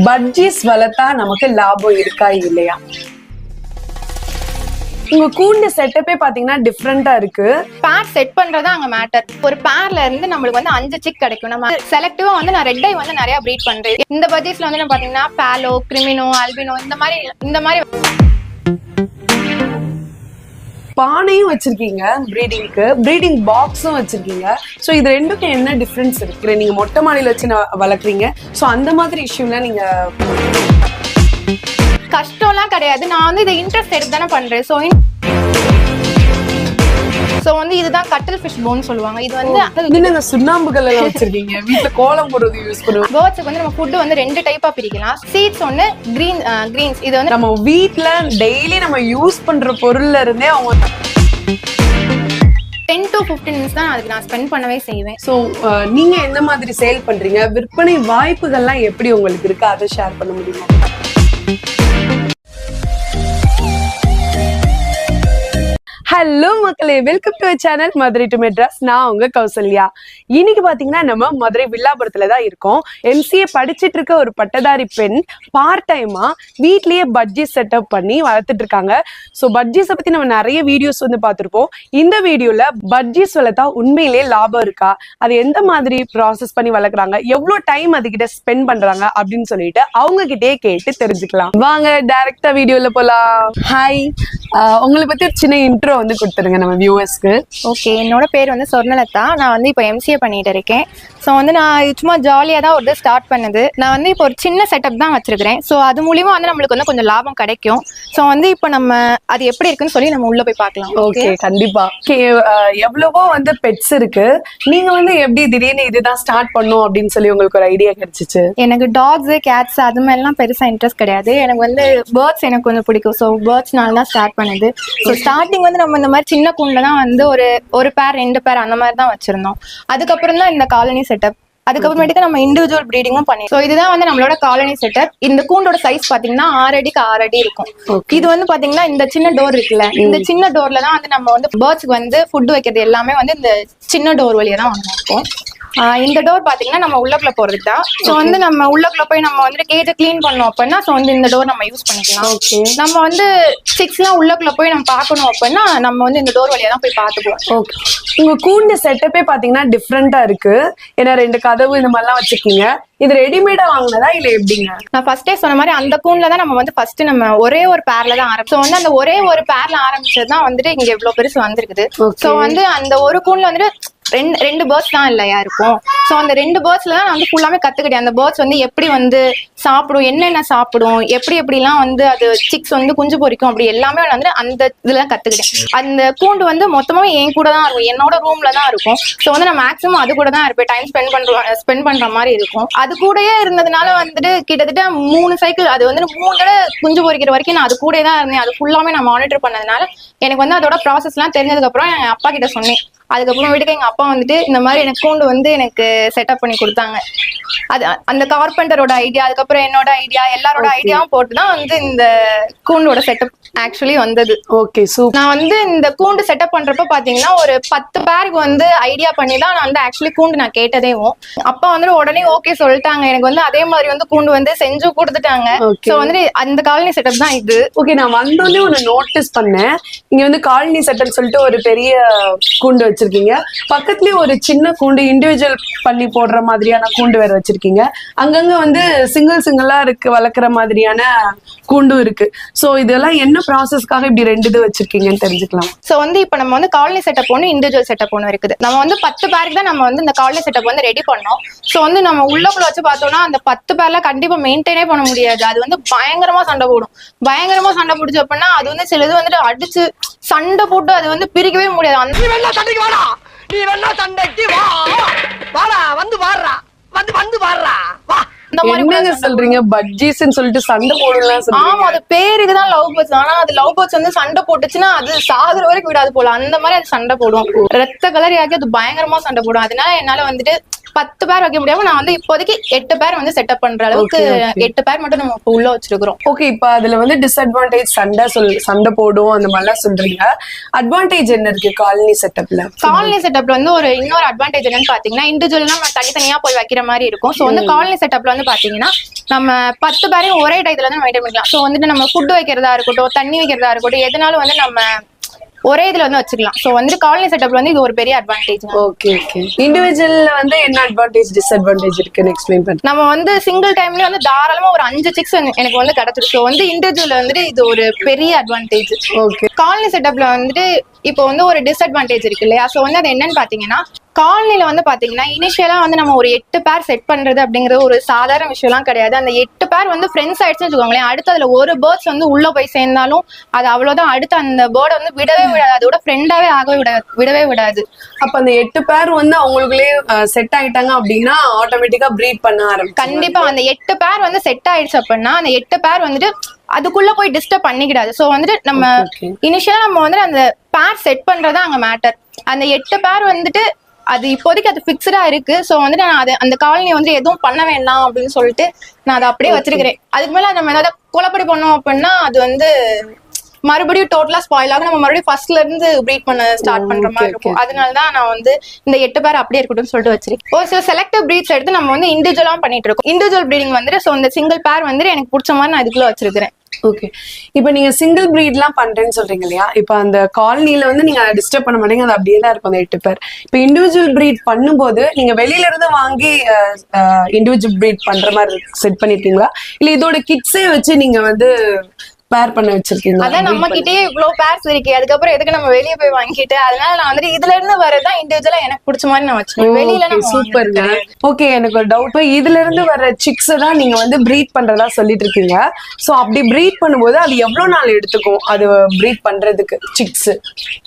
Budgies வளர்த்தா நமக்கு லாபம் இருக்கா இல்லையா? உங்க கூண்டு செட்டப்பே பாத்தீங்கன்னா டிஃப்ரெண்டா இருக்கு. பேர் செட் பண்றது அங்க மேட்டர். ஒரு பேர்ல இருந்து நம்மளுக்கு வந்து 5 சிக் கிடைக்கும். நம்ம செலக்டிவா வந்து நான் ரெட் ஐ வந்து நிறைய ப்ரீட் பண்றேன். இந்த பட்ஜெட்ல வந்து நான் பாத்தீங்கன்னா பாலோ, கிரிமினோ, அல்பினோ இந்த மாதிரி பானையும் வச்சிருக்கீங்க ப்ரீடிங்க்கு, ப்ரீடிங் பாக்ஸும் வச்சிருக்கீங்க. சோ இது ரெண்டுக்கும் என்ன டிஃபரன்ஸ் இருக்கு? நீங்க மொட்டை மாடியில வச்சு வளர்க்குறீங்க. சோ அந்த மாதிரி இஷ்யூலாம் நீங்க கஷ்டம்லாம் கிடையாது. நான் வந்து இதை இன்ட்ரெஸ்ட் எடுத்து தானே பண்றேன். சோ வந்து இதுதான் கட்டல் ஃபிஷ் போன் சொல்லுவாங்க. இது வந்து நீங்க சுண்ணாம்புகள் எல்லாம் வச்சிருக்கீங்க. வீட்டுல கோலம் போடுறது யூஸ் பண்ணுவோம். பேர்ட்ஸ்க்கு வந்து நம்ம ஃபுட் வந்து 2 டைப்பா பிரிக்கலாம். சீட்ஸ் ஒன்னு, கிரீன்ஸ். இது வந்து நம்ம வீட்ல டெய்லி நம்ம யூஸ் பண்ற பொருள்ல இருந்தே அவங்க 10 to 15 minutes தான் அதுக்கு நான் ஸ்பெண்ட் பண்ணவே செய்வேன். சோ நீங்க எந்த மாதிரி சேல் பண்றீங்க? விற்பனை வாய்ப்புகள்லாம் எப்படி உங்களுக்கு இருக்கு? அதை ஷேர் பண்ண முடியுமா? ஹலோ மக்களே, welcome to channel Madurai to Madras. நான் உங்க கௌசல்யா. இன்னைக்கு பாத்தீங்கன்னா நம்ம மதுரை வில்லாபுரத்துல தான் இருக்கோம். MCA படிச்சுட்டு இருக்க ஒரு பட்டதாரி பெண் பார்ட் டைமா வீட்லயே பட்ஜெட் செட்டப் பண்ணி வளர்த்துட்டு இருக்காங்க. ஸோ பட்ஜெட்ஸை பத்தி நம்ம நிறைய வீடியோஸ் வந்து பார்த்துருப்போம். இந்த வீடியோல பட்ஜெட்ஸ் வளர்த்தா உண்மையிலேயே லாபம் இருக்கா, அது எந்த மாதிரி ப்ராசஸ் பண்ணி வளர்க்குறாங்க, எவ்வளவு டைம் அதுகிட்ட ஸ்பெண்ட் பண்றாங்க அப்படின்னு சொல்லிட்டு அவங்க கிட்டே கேட்டு தெரிஞ்சுக்கலாம். வாங்க டைரக்டா வீடியோல போலாம். ஹாய், உங்களை பத்தி ஒரு சின்ன இன்ட்ரோ வந்து கொடுத்துருங்க நம்ம வியூவர்ஸ்க்கு. ஓகே, என்னோட பேர் வந்து சொர்ணலதா. நான் வந்து இப்போ MCA பண்ணிட்டு இருக்கேன். ஸோ வந்து நான் சும்மா ஜாலியாக தான் ஒரு ஸ்டார்ட் பண்ணது. நான் வந்து இப்போ ஒரு சின்ன செட்டப் தான் வச்சிருக்கிறேன். ஸோ அது மூலியமா வந்து நம்மளுக்கு வந்து கொஞ்சம் லாபம் கிடைக்கும். ஸோ வந்து இப்போ நம்ம அது எப்படி இருக்குன்னு சொல்லி நம்ம உள்ள போய் பார்க்கலாம். ஓகே, கண்டிப்பா. எவ்வளவோ வந்து பெட்ஸ் இருக்கு. நீங்க வந்து எப்படி திடீர்னு இதுதான் ஸ்டார்ட் பண்ணும் அப்படின்னு சொல்லி உங்களுக்கு ஒரு ஐடியா கிடைச்சிச்சு? எனக்கு டாக்ஸ், கேட்ஸ் அது மாதிரிலாம் பெருசா இன்ட்ரெஸ்ட் கிடையாது. எனக்கு வந்து பேர்ட்ஸ் எனக்கு கொஞ்சம் பிடிக்கும். ஸோ பேர்ட்ஸ்னால தான் ஸ்டார்ட் பண்ணுது. ஸோ ஸ்டார்டிங் வந்து நம்ம இந்த மாதிரி சின்ன கூண்டுல தான் வந்து ஒரு பேர் 2 பேர் அந்த மாதிரி தான் வச்சிருந்தோம். அதுக்கப்புறம் தான் இந்த காலனி செட்டப். அதுக்கப்புறமேட்டுக்கு நம்ம இண்டிவிஜுவல் ப்ரீடிங்கும் பண்ணி. ஸோ இதுதான் வந்து நம்மளோட காலனி செட்டப். இந்த கூண்டோட சைஸ் பாத்தீங்கன்னா 6 அடிக்கு 6 அடி இருக்கும். இது வந்து பாத்தீங்கன்னா இந்த சின்ன டோர் இருக்குல்ல, இந்த சின்ன டோர்ல தான் வந்து நம்ம வந்து பேர்ட்ஸ்க்கு வந்து ஃபுட் வைக்கிறது எல்லாமே வந்து இந்த சின்ன டோர் வழியா தான் வந்து இருக்கும். இந்த டோர் பாத்தீங்கன்னா நம்ம உள்ளக்குள்ள போறதுக்கு தான். ஸோ வந்து நம்ம உள்ளக்குள்ள போய் நம்ம வந்து கேஜை கிளீன் பண்ணோம் அப்படின்னா ஸோ வந்து இந்த டோர் நம்ம யூஸ் பண்ணிக்கலாம். நம்ம வந்து சிக்ஸ்லாம் உள்ளக்குள்ள போய் நம்ம பார்க்கணும் அப்படின்னா நம்ம வந்து இந்த டோர் வழியா தான் போய் பார்த்துக்குவோம். ஓகே, உங்க கூண்டு செட்டப்பே பாத்தீங்கன்னா டிஃப்ரெண்டா இருக்கு. ஏன்னா 2 கதவு இந்த மாதிரிலாம் வச்சிருக்கீங்க. இது ரெடிமேடா வாங்கினதா இல்ல எப்படிங்க? நான் ஃபர்ஸ்டே சொன்ன மாதிரி அந்த கூண்ல தான் நம்ம வந்து ஃபர்ஸ்ட் நம்ம ஒரே ஒரு பேர்ல தான் ஆரம்பிச்சோம். வந்து அந்த ஒரே ஒரு பேர்ல ஆரம்பிச்சதுதான் வந்துட்டு இங்க இவ்வளவு பெருசு வந்திருக்குது. ஸோ வந்து அந்த ஒரு கூண்ல வந்துட்டு ரெண்டு பேர்ட்ஸ் தான் இல்லையா இருக்கும். ஸோ அந்த 2 பேர்ட்ஸ்ல தான் நான் வந்து ஃபுல்லாமே கத்துக்கிட்டேன். அந்த பேர்ட்ஸ் வந்து எப்படி வந்து சாப்பிடும், என்னென்ன சாப்பிடும், எப்படிலாம் வந்து அது சிக்ஸ் வந்து குஞ்சு பொரிக்கும், அப்படி எல்லாமே வந்து அந்த இதுல கத்துக்கிட்டேன். அந்த கூண்டு வந்து மொத்தமா என் கூட தான் இருக்கும், என்னோட ரூம்ல தான் இருக்கும். ஸோ வந்து நான் மேக்ஸிமம் அது கூட தான் இருப்பேன், டைம் ஸ்பெண்ட் பண்ற மாதிரி இருக்கும். அது கூடயே இருந்ததுனால வந்துட்டு கிட்டத்தட்ட 3 சைக்கிள் அது வந்து 3 தடவை குஞ்சு பொரிக்கிற வரைக்கும் நான் அது கூட தான் இருந்தேன். அது ஃபுல்லாமே நான் மானிட்டர் பண்ணதுனால எனக்கு வந்து அதோட ப்ராசஸ் எல்லாம் தெரிஞ்சதுக்கு அப்புறம் என் அப்பா கிட்ட சொன்னேன். அதுக்கப்புறம் வீட்டுக்கு எங்க அப்பா வந்துட்டு இந்த மாதிரி எனக்கு கூண்டு வந்து எனக்கு செட்டப் பண்ணி கொடுத்தாங்க. அது அந்த கார்பெண்டரோட ஐடியா, அதுக்கப்புறம் என்னோட ஐடியா, எல்லாரோட ஐடியாவும் போட்டுதான் வந்து இந்த கூண்டோட செட்டப் ஆக்சுவலி வந்தது. Okay, super. நான் வந்து இந்த கூண்டு செட்டப் பண்றப்ப பாத்தீங்கன்னா ஒரு 10 பேருக்கு வந்து ஐடியா பண்ணி தான் நான் வந்து ஆக்சுவலி கூண்டு நான் கேட்டதேவும் அப்பா வந்து உடனே ஓகே சொல்லிட்டாங்க. எனக்கு வந்து அதே மாதிரி வந்து கூண்டு வந்து செஞ்சு கொடுத்துட்டாங்க. சோ வந்து அந்த காலனி செட்டப் தான் இது. ஓகே, நான் வந்தோடனே ஒன்னு நோட்டீஸ் பண்ணேன். இங்க வந்து காலனி செட்டப் சொல்லிட்டு ஒரு பெரிய கூண்டு வச்சிருக்கீங்க. பக்கத்துலயே ஒரு சின்ன கூண்டு இண்டிவிஜுவல் பண்ணி போடுற மாதிரியான கூண்டு வேற வச்சிருக்கீங்க. அங்கங்க வந்து சிங்கிளா இருக்கு வளர்க்குற மாதிரியான கூண்டும் இருக்கு. சோ இதெல்லாம் என்ன ப்ராசஸ்க்காக இப்படி 2 இது வச்சிருக்கீங்கன்னு தெரிஞ்சுக்கலாம். சோ வந்து இப்ப நம்ம வந்து காலனி செட்டப் ஒன்று, இண்டிவிஜுவல் செட்டப் ஒன்று இருக்குது. நம்ம வந்து 10 பேருக்கு தான் நம்ம வந்து இந்த காலனி செட்டப் வந்து ரெடி பண்ணோம். சோ வந்து நம்ம உள்ளக்குள்ள வச்சு பார்த்தோம்னா அந்த 10 பேர்ல கண்டிப்பா மெயின்டைனே பண்ண முடியாது. அது வந்து பயங்கரமா சண்டை போடும். பயங்கரமா சண்டை போடுச்சு அப்படின்னா அது வந்து சில இது வந்துட்டு அடிச்சு சண்டை போட்டு அது வந்து பிரிக்கவே முடியாது. சொல்றீங்க பட்ஜீஸ்ன்னு சொல்லிட்டு சண்டை போடலாம். ஆமா, அது பேருக்குதான் லவ் பேர்ட்ஸ். ஆனா அது லவ் பேர்ட்ஸ் வந்து சண்டை போட்டுச்சுன்னா அது சாகுற வரைக்கும் விடாது போல, அந்த மாதிரி அது சண்டை போடும். ரத்த கலரியாக்கி அது பயங்கரமா சண்டை போடும். அதனால என்னால வந்துட்டு 10 பேர் வைக்க முடியாம நான் வந்து இப்போதைக்கு 8 பேர் வந்து செட்டப் பண்ற அளவுக்கு 8 பேர் மட்டும் நம்ம இப்ப உள்ள வச்சிருக்கிறோம். ஓகே, இப்ப அதுல வந்து டிஸ்அட்வான்டேஜ் சண்டை போடும் அந்த மாதிரிலாம் சொல்றீங்க. அட்வான்டேஜ் என்ன இருக்கு காலனி செட்டப்ல? காலனி செட்டப்ல வந்து இன்னொரு அட்வான்டேஜ் என்னன்னு பாத்தீங்கன்னா, இண்டிவிஜுவலா நம்ம தனித்தனியா போய் வைக்கிற மாதிரி இருக்கும். சோ வந்து காலனி செட்டப்ல வந்து பாத்தீங்கன்னா நம்ம 10 பேரையும் ஒரே டயத்துல தான் மெயின்டைன் பண்ணிக்கலாம். சோ வந்துட்டு நம்ம ஃபுட் வைக்கிறதா இருக்கட்டும், தண்ணி வைக்கிறதா இருக்கட்டும், எதனாலும் வந்து நம்ம ஒரே இதுல வந்து வச்சுக்கலாம். சோ வந்து காலனி செட்டப்ல வந்து இது ஒரு பெரிய அட்வான்டேஜ். Okay okay. இண்டிவிஜுவல்ல வந்து என்ன அட்வான்டேஜ் டிஸ்அட்வான்டேஜ் இருக்குன்னு எக்ஸ்பிளைன் பண்ணுங்க. நம்ம வந்து சிங்கிள் டைம்ல வந்து தாராளமா ஒரு 5 சிக்ஸ் எனக்கு வந்து கிடைச்சிருக்கு. சோ வந்து இண்டிவிஜுவல் வந்துட்டு இது ஒரு பெரிய அட்வான்டேஜ். ஓகே. காலனி செட்டப்ல வந்துட்டு இப்போ வந்து ஒரு டிஸ்அட்வான்டேஜ் இருக்கு இல்லையா? சோ வந்து அது என்னன்னு பாத்தீங்கன்னா, காலனில வந்து பாத்தீங்கன்னா இனிஷியலா வந்து நம்ம ஒரு 8 பேர் செட் பண்றது அப்படிங்கறது ஒரு சாதாரண விஷயம்லாம் கிடையாது. அந்த 8 பேர் வந்து ஃப்ரெண்ட்ஸ் ஆயிடுச்சுன்னு வச்சுக்கோங்களேன், அடுத்து அதுல ஒரு பேர்ட்ஸ் வந்து உள்ள போய் சேர்ந்தாலும் அது அவ்வளவுதான். அடுத்து அந்த பேர்டை வந்து விடவே விடாது, அதோட ஃப்ரெண்டாவே விடவே விடாது. அப்ப அந்த 8 பேர் வந்து அவங்களுக்குள்ளே செட் ஆயிட்டாங்க அப்படின்னா ஆட்டோமேட்டிக்கா பிரீட் பண்ண ஆரம்பிச்சு. கண்டிப்பா அந்த 8 பேர் வந்து செட் ஆயிடுச்சு அப்படின்னா அந்த 8 பேர் வந்துட்டு அதுக்குள்ள போய் டிஸ்டர்ப் பண்ணிக்கிடாது. சோ வந்துட்டு நம்ம இனிஷியலா நம்ம வந்து அந்த பேர் செட் பண்றதா அங்க மேட்டர். அந்த 8 பேர் வந்துட்டு அது இப்போதைக்கு அது பிக்ஸ்டா இருக்கு. சோ வந்துட்டு நான் அந்த காலனி வந்து எதுவும் பண்ண வேண்டாம் அப்படின்னு சொல்லிட்டு நான் அதை அப்படியே வச்சிருக்கிறேன். அதுக்கு மேல நம்ம ஏதாவது குழப்படி பண்ணோம் அப்படின்னா அது வந்து மறுபடியும் டோட்டலா ஸ்பாயில் ஆகும். நம்ம மறுபடியும் ஃபர்ஸ்ட்ல இருந்து பிரீட் பண்ண ஸ்டார்ட் பண்ற மாதிரி இருக்கும். அதனாலதான் நான் வந்து இந்த 8 பேர் அப்படியே இருக்கட்டும்னு சொல்லிட்டு வச்சிருக்கேன். ஒரு சில செலக்டிவ் பிரீட்ஸ் எடுத்து நம்ம வந்து இண்டிவிஜுவலா பண்ணிட்டு இருக்கோம். இண்டிவிஜுவல் பிரீடிங் வந்துட்டு சோ இந்த சிங்கிள் பேர் வந்துட்டு எனக்கு பிடிச்ச மாதிரி நான் இதுக்குள்ள வச்சிருக்கிறேன். ஓகே. இப்ப நீங்க சிங்கிள் பிரீட் எல்லாம் பண்றேன்னு சொல்றீங்க இல்லையா? இப்ப அந்த காலனில வந்து நீங்க டிஸ்டர்ப் பண்ண மாட்டீங்க, அது அப்படியே தான் இருக்கும் அந்த 8 பேர். இப்ப இண்டிவிஜுவல் பிரீட் பண்ணும்போது நீங்க வெளியில இருந்து வாங்கி இண்டிவிஜுவல் பிரீட் பண்ற மாதிரி செட் பண்ணிருக்கீங்களா, இல்ல இதோட கிட்ஸே வச்சு நீங்க வந்து பேர் பண்ண வச்சிருக்கீங்க? அதான் நம்ம கிட்டயே இவ்வளவு பேர்ஸ் இருக்கு, அதுக்கப்புறம் எதுக்கு நம்ம வெளியே போய் வாங்கிட்டு, அதனால நான் வந்துட்டு இதுல இருந்து வரதான் இண்டிவிஜுவலா எனக்கு பிடிச்ச மாதிரி நான் வச்சுக்கேன். வெளியில சூப்பருங்க. ஓகே, எனக்கு ஒரு டவுட். இதுல இருந்து வர சிக்ஸ் தான் நீங்க வந்து பிரீட் பண்றதா சொல்லிட்டு இருக்கீங்க. சோ அப்படி பிரீட் பண்ணும்போது அது எவ்வளவு நாள் எடுத்துக்கும் அது பிரீட் பண்றதுக்கு? சிக்ஸ்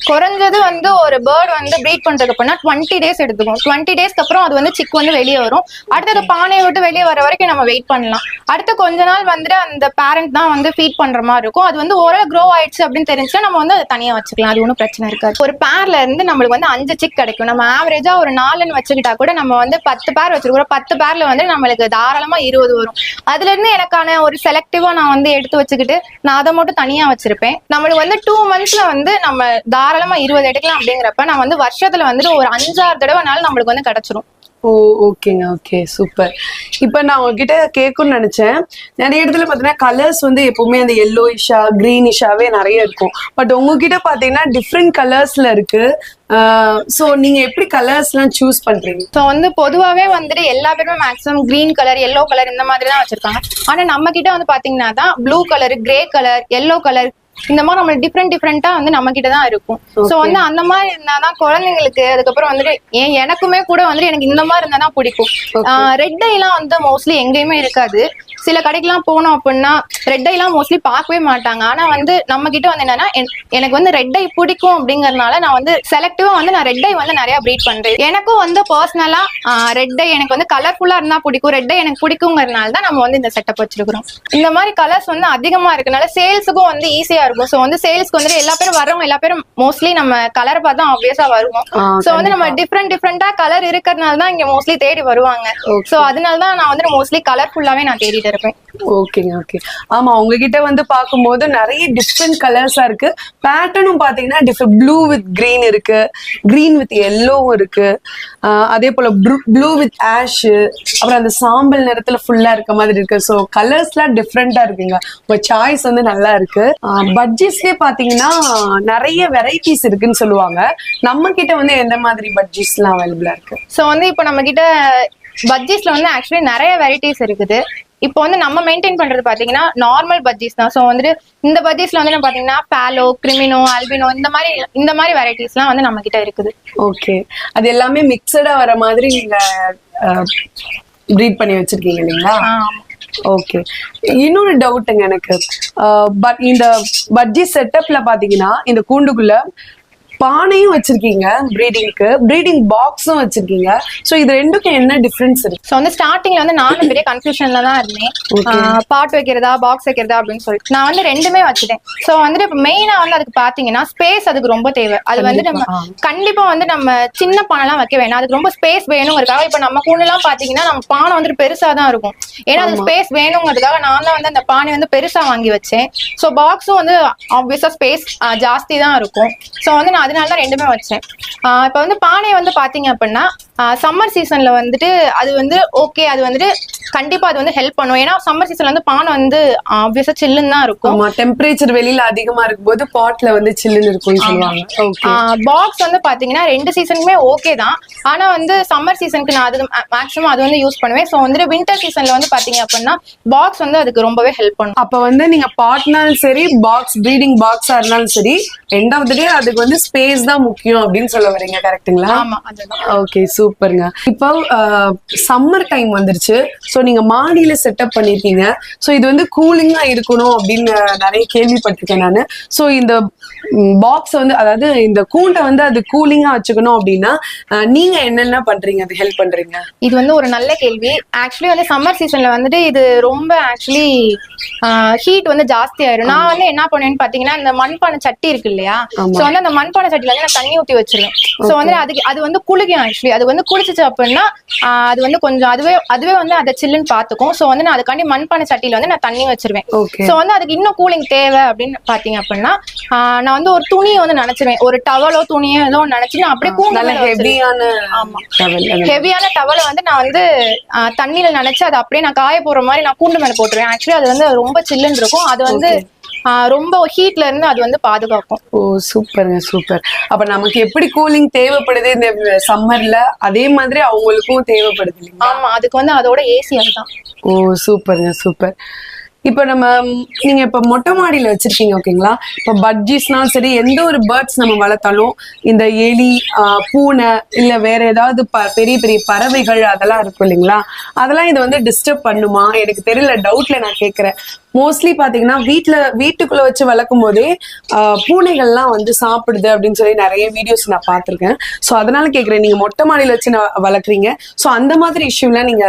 குறைஞ்சது வந்து ஒரு பேர்ட் வந்து பிரீட் பண்றதுக்கு அப்படின்னா 20 டேஸ் எடுத்துக்கும். 20 டேஸ்க்கு அப்புறம் அது வந்து சிக் வந்து வெளியே வரும். அடுத்தது பானையை விட்டு வெளியே வர வரைக்கும் நம்ம வெயிட் பண்ணலாம். அடுத்த கொஞ்ச நாள் வந்துட்டு அந்த பேரண்ட் தான் வந்து ஃபீட் பண்ற மாதிரி இருக்கும். அது வந்து ஓரளவு க்ரோ ஆயிடுச்சு அப்படின்னு தெரிஞ்சா நம்ம வந்து அதை தனியா வச்சுக்கலாம். அது ஒன்றும் பிரச்சனை இருக்காது. ஒரு பேர்ல இருந்து நம்மளுக்கு வந்து 5 சிக் கிடைக்கும். நம்ம ஆவரேஜா ஒரு 4ன்னு வச்சுக்கிட்டா கூட நம்ம வந்து 10 பேர் வச்சிருக்கிறோம். 10 பேர்ல வந்து நம்மளுக்கு தாராளமா 20 வரும். அதுல இருந்து எனக்கான ஒரு செலக்டிவா நான் வந்து எடுத்து வச்சுக்கிட்டு நான் அதை மட்டும் தனியா வச்சிருப்பேன். நம்மளுக்கு வந்து 2 மந்த்ஸ்ல வந்து நம்ம தாராளமா 20 எடுக்கலாம். அப்படிங்கிறப்ப நான் வந்து வருஷத்துல வந்துட்டு ஒரு 5-6 தடவைனாலும் நம்மளுக்கு வந்து கிடைச்சிரும். ஓ ஓகேங்க. Okay super. இப்ப நான் உங்ககிட்ட கேட்கணும்னு நினைச்சேன். நிறைய இடத்துல பாத்தீங்கன்னா கலர்ஸ் வந்து எப்பவுமே அந்த எல்லோயிஷா கிரீனிஷாவே நிறைய இருக்கும். பட் உங்ககிட்ட பாத்தீங்கன்னா டிஃப்ரெண்ட் கலர்ஸ்ல இருக்கு. சோ நீங்க எப்படி கலர்ஸ் எல்லாம் சூஸ் பண்றீங்க? சோ வந்து பொதுவாவே வந்துட்டு எல்லா பேருமே maximum green colour, yellow colour இந்த மாதிரி தான் வச்சிருக்காங்க. ஆனா நம்ம கிட்ட வந்து பாத்தீங்கன்னா தான் blue colour, grey colour, yellow colour இந்த மாதிரி நம்ம டிஃப்ரெண்டா வந்து நம்ம கிட்ட தான் இருக்கும். சோ வந்து அந்த மாதிரி இருந்தாதான் குழந்தைங்களுக்கு, அதுக்கப்புறம் வந்துட்டு எனக்குமே கூட வந்துட்டு எனக்கு இந்த மாதிரி இருந்தாதான் பிடிக்கும். ரெட் ஐ எல்லாம் வந்து மோஸ்ட்லி எங்கேயுமே இருக்காது. சில கடைக்கெல்லாம் போனோம் அப்படின்னா ரெட் ஐ எல்லாம் மோஸ்ட்லி பார்க்கவே மாட்டாங்க. ஆனா வந்து நம்ம கிட்ட வந்து என்னன்னா எனக்கு வந்து ரெட் ஐ பிடிக்கும் அப்படிங்கறதுனால நான் வந்து செலக்டிவா வந்து நான் ரெட் ஐ வந்து நிறைய பிரீட் பண்றேன். எனக்கும் வந்து பர்சனலா ரெட் ஐ எனக்கு வந்து கலர்ஃபுல்லா இருந்தா பிடிக்கும். ரெட் ஐ எனக்கு பிடிக்குங்கிறதுனால தான் நம்ம வந்து இந்த செட்டப் வச்சிருக்கிறோம். இந்த மாதிரி கலர்ஸ் வந்து அதிகமா இருக்கனால சேல்ஸுக்கும் வந்து ஈஸியா இருக்கும். சோ வந்து சேல்ஸ்க்கு வந்து எல்லா பேரும் வரவங்க எல்லா பேரும் மோஸ்ட்லி நம்ம கலரை பார்த்தா ஆப்வியஸா வருவோம். சோ வந்து நம்ம டிஃப்ரெண்டா கலர் இருக்கிறதுனால தான் இங்க மோஸ்ட்லி தேடி வருவாங்க. சோ அதனாலதான் நான் வந்து மோஸ்ட்லி கலர்ஃபுல்லாவே நான் தேடிட்டு இருப்பேன். ஓகேங்க. ஓகே. ஆமா, உங்ககிட்ட வந்து பார்க்கும்போது நிறைய டிஃப்ரெண்ட் கலர்ஸா இருக்கு. பேட்டர்னும் பாத்தீங்கன்னா டிஃப்ரெண்ட் ப்ளூ வித் கிரீன் இருக்கு, கிரீன் வித் எல்லோவும் இருக்கு, அதே போல ப்ளூ வித் ஆஷ், அப்புறம் அந்த சாம்பல் நிறத்துல ஃபுல்லா இருக்க மாதிரி இருக்கு. ஸோ கலர்ஸ்லாம் டிஃப்ரெண்டா இருக்குங்க. உங்க சாய்ஸ் வந்து நல்லா இருக்கு. பட்ஜெட்ஸ்லயே பாத்தீங்கன்னா நிறைய வெரைட்டிஸ் இருக்குன்னு சொல்லுவாங்க. நம்ம கிட்ட வந்து எந்த மாதிரி பட்ஜெட்ஸ் எல்லாம் அவைலபிளா இருக்கு? சோ வந்து இப்போ நம்ம கிட்ட பட்ஜெட்ஸ்ல வந்து ஆக்சுவலி நிறைய வெரைட்டிஸ் இருக்குது. இப்போ வந்து நம்ம மெயின்டைன் பண்றது பாத்தீங்கன்னா நார்மல் பட்ஜெட்ஸ் தான். ஸோ வந்துட்டு இந்த பட்ஜெட்ஸ்ல வந்து நம்ம பாத்தீங்கன்னா பாலோ, கிரிமினோ, ஆல்பினோ இந்த மாதிரி வெரைட்டிஸ் எல்லாம் வந்து நம்ம கிட்ட இருக்குது. ஓகே. அது எல்லாமே மிக்சடா வர மாதிரி நீங்க பிரீட் பண்ணி வச்சிருக்கீங்க இல்லைங்களா? ஓகே. இன்னொரு டவுட்டுங்க எனக்கு. பட் இந்த பட்ஜெட் செட்டப்ல பாத்தீங்கன்னா இந்த கூண்டுக்குள்ள பானையும் வச்சிருக்கீங்க ப்ரீடிங் பாக்ஸும் வச்சிருக்கீங்க. சோ இது ரெண்டுக்கும் என்ன டிஃபரன்ஸ் இருக்கு? சோ வந்து ஸ்டார்டிங்ல வந்து நானும் பெரிய கன்ஃபியூஷன்ல தான் இருந்தேன். பாட் வைக்கிறதா பாக்ஸ் வைக்கிறதா அப்படின்னு சொல்லிட்டு நான் வந்து ரெண்டுமே வச்சுட்டேன். சோ வந்துட்டு இப்ப மெயினா வந்து அதுக்கு பாத்தீங்கன்னா ஸ்பேஸ் அதுக்கு ரொம்ப தேவை. அது வந்து நம்ம கண்டிப்பா வந்து நம்ம சின்ன பானை எல்லாம் வைக்க வேணாம், அதுக்கு ரொம்ப ஸ்பேஸ் வேணுங்கிறதுக்காக. இப்ப நம்ம கூண்டு எல்லாம் பாத்தீங்கன்னா நம்ம பானை வந்துட்டு பெருசா தான் இருக்கும். ஏன்னா அது ஸ்பேஸ் வேணுங்கிறதுக்காக நான் தான் வந்து அந்த பானை வந்து பெருசா வாங்கி வச்சேன். சோ பாக்ஸும் வந்து ஆப்வியஸா ஸ்பேஸ் ஜாஸ்தி தான் இருக்கும். சோ வந்து நான் அதனால தான் ரெண்டுமே வச்சேன். இப்ப வந்து பானையை வந்து பாத்தீங்க அப்படின்னா சம்மர் சீசன்ல வந்துட்டு அது வந்து ஓகே, அது வந்துட்டு கண்டிப்பா அது வந்து ஹெல்ப் பண்ணும். ஏன்னா சம்மர் சீசன்ல வந்து பானை வந்து ஆப்வியஸா சில்லுன்னு தான் இருக்கும். டெம்பரேச்சர் வெளியில அதிகமா இருக்கும்போது பாட்ல வந்து சில்லுன்னு இருக்கும்னு சொல்லுவாங்க. பாக்ஸ் வந்து பாத்தீங்கன்னா 2 சீசனுமே ஓகே தான். ஆனா வந்து சம்மர் சீசனுக்கு நான் அது மேக்ஸிமம் அது வந்து யூஸ் பண்ணுவேன். சோ வந்து வின்டர் சீசன்ல வந்து பாத்தீங்க அப்படின்னா பாக்ஸ் வந்து அதுக்கு ரொம்பவே ஹெல்ப் பண்ணும். அப்ப வந்து நீங்க பாட்னாலும் சரி பாக்ஸ் ப்ரீடிங் பாக்ஸா இருந்தாலும் சரி எண்ட் ஆஃப் தி டே அதுக்கு வந்து ஸ்பேஸ் தான் முக்கியம் அப்படின்னு சொல்ல வரீங்க, கரெக்ட்டுங்களா? ஆமா, அதுதான். ஓகே, சூப்பருங்க. இப்போ சம்மர் டைம் வந்துருச்சு. சோ நீங்க மாடியில செட்டப் பண்ணிருக்கீங்க. சோ இது வந்து கூலிங்கா இருக்கணும் அப்படின்னு நிறைய கேள்விப்பட்டிருக்கேன் நானு. சோ இந்த பாக்ஸ் வந்து அதாவது இந்த கூண்டை வந்து அது கூலிங்கா வச்சுக்கணும் அப்படின்னா நீங்க என்னென்ன பண்றீங்க, அது ஹெல்ப் பண்றீங்க? இது வந்து ஒரு நல்ல கேள்வி. ஆக்சுவலி வந்து சம்மர் சீசன்ல வந்துட்டு இது ரொம்ப ஆக்சுவலி ஹீட் வந்து ஜாஸ்தி ஆயிடும். நான் வந்து என்ன பண்ணுவேன்னு பாத்தீங்கன்னா இந்த மண்பானை சட்டி இருக்கு இல்லையா, சோ வந்து அந்த மண்பானை சட்டில வந்து நான் தண்ணி ஊத்தி வச்சிருவேன். சோ வந்து அது வந்து குளிக்கும். ஆக்சுவலி அது வந்து குளிச்சிச்சு அப்படின்னா அது வந்து கொஞ்சம் அதுவே வந்து அதை சில்லுன்னு பாத்துக்கும். சோ வந்து நான் அதுக்காண்டி மண்பானை சட்டியில வந்து நான் தண்ணி வச்சிருவேன். சோ வந்து அதுக்கு இன்னும் கூலிங் தேவை அப்படின்னு பாத்தீங்க அப்படின்னா நான் வந்து ஒரு துணியை வந்து நினைச்சிருவேன், ஒரு டவலோ துணியோ ஏதோ நினைச்சு நான் அப்படியே ஹெவியான டவலை வந்து நான் வந்து தண்ணியில நினைச்சு அதை அப்படியே நான் காய போற மாதிரி நான் கூண்டு மேல போட்டுருவேன். ஆக்சுவலி அது வந்து ரொம்ப சில்லுன்னு இருக்கும். அது வந்து ரொம்ப ஹீட்ல இருந்து அது வந்து பாதுகாக்கும். ஓ சூப்பருங்க, சூப்பர். அப்ப நமக்கு எப்படி கூலிங் தேவைப்படுது இந்த சம்மர்ல, அதே மாதிரி அவங்களுக்கும் தேவைப்படுது. ஆமா, அதுக்கு வந்து அதோட ஏசி அதுதான். ஓ சூப்பருங்க, சூப்பர். இப்ப நீங்க இப்ப மொட்டை மாடியில வச்சிருக்கீங்க, ஓகேங்களா? இப்ப பட்ஜிஸ்னாலும் சரி எந்த ஒரு பேர்ட்ஸ் நம்ம வளர்த்தாலும் இந்த எலி பூனை இல்ல வேற ஏதாவது பெரிய பெரிய பறவைகள் அதெல்லாம் இருக்கும் இல்லைங்களா, அதெல்லாம் இதை வந்து டிஸ்டர்ப் பண்ணுமா? எனக்கு தெரியல, டவுட்ல நான் கேக்குறேன். மோஸ்ட்லி பாத்தீங்கன்னா வீட்டுக்குள்ள வச்சு வளர்க்கும் போதே பூனைகள்லாம் வந்து சாப்பிடுது அப்படின்னு சொல்லி நிறைய வீடியோஸ் நான் பார்த்திருக்கேன். சோ அதனால கேக்குறேன், நீங்க மொட்டை மாடியில வச்சு வளர்க்குறீங்க, சோ அந்த மாதிரி இஷ்யூலாம் நீங்க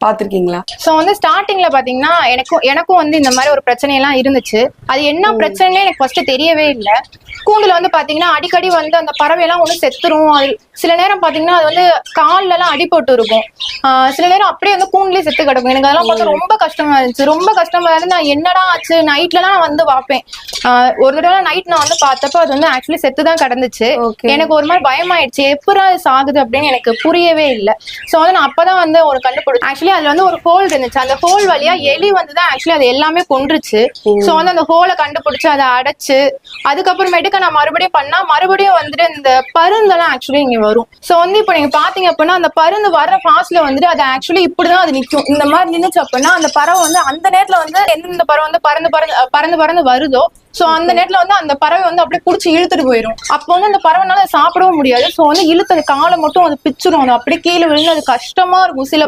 பாத்திருக்கீங்களா? சோ வந்து ஸ்டார்டிங்ல பாத்தீங்கன்னா எனக்கும் வந்து இந்த மாதிரி ஒரு பிரச்சனை எல்லாம் இருந்துச்சு. அது என்ன பிரச்சனைன்னு எனக்கு ஃபர்ஸ்ட் தெரியவே இல்லை. கூண்டுல வந்து பாத்தீங்கன்னா அடிக்கடி வந்து அந்த பறவை எல்லாம் ஒண்ணு செத்துரும். சில நேரம் பாத்தீங்கன்னா அது வந்து கால்ல எல்லாம் அடிபட்டு இருக்கும். சில நேரம் அப்படியே வந்து கூண்டுலயே செத்து கிடக்கும். எனக்கு அதெல்லாம் பார்த்து ரொம்ப கஷ்டமா இருந்துச்சு. ரொம்ப கஷ்டமா இருந்து நான் என்னடா ஆச்சு நைட்ல நான் வந்து பார்ப்பேன். ஒரு தடவை நைட் நான் வந்து பார்த்தப்போ அது வந்து ஆக்சுவலி செத்துதான் கிடந்துச்சு. எனக்கு ஒரு மாதிரி பயமாயிடுச்சு, எப்படா சாகுது அப்படின்னு எனக்கு புரியவே இல்லை. சோ வந்து நான் அப்பதான் வந்து ஒரு கண்டுபிடிச்சேன். ஆக்சுவலி அதுல வந்து ஒரு ஹோல் இருந்துச்சு. அந்த ஹோல் வழியா எலி வந்துதான் ஆக்சுவலி அது எல்லாமே கொன்றுச்சு. சோ வந்து அந்த ஹோலை கண்டுபிடிச்சு அதை அடைச்சு அதுக்கப்புறமேட்டுக்கு நான் மறுபடியும் பண்ணா மறுபடியும் வந்துட்டு இந்த பருந்தெல்லாம் ஆக்சுவலி இங்க வரும். சோ வந்து இப்ப நீங்க பாத்தீங்க அப்படின்னா அந்த பருந்து வர்ற ஃபாஸ்ட்ல வந்துட்டு அது ஆக்சுவலி இப்படிதான் அது நிக்கும். இந்த மாதிரி நின்னுச்சு அப்படின்னா அந்த பறவை வந்து அந்த நேரத்துல வந்து எந்தெந்த பறவை வந்து பறந்து வருதோ சோ அந்த நேரத்துல வந்து அந்த பறவை வந்து அப்படியே புடிச்சு இழுத்துட்டு போயிடும். அப்போ வந்து அந்த பறவைனால சாப்பிடவும் முடியாது. சோ வந்து இழுத்து அது காலை மட்டும் அது பிச்சிரும். அது அப்படியே கீழே விழுந்து அது கஷ்டமா இருக்கும். சில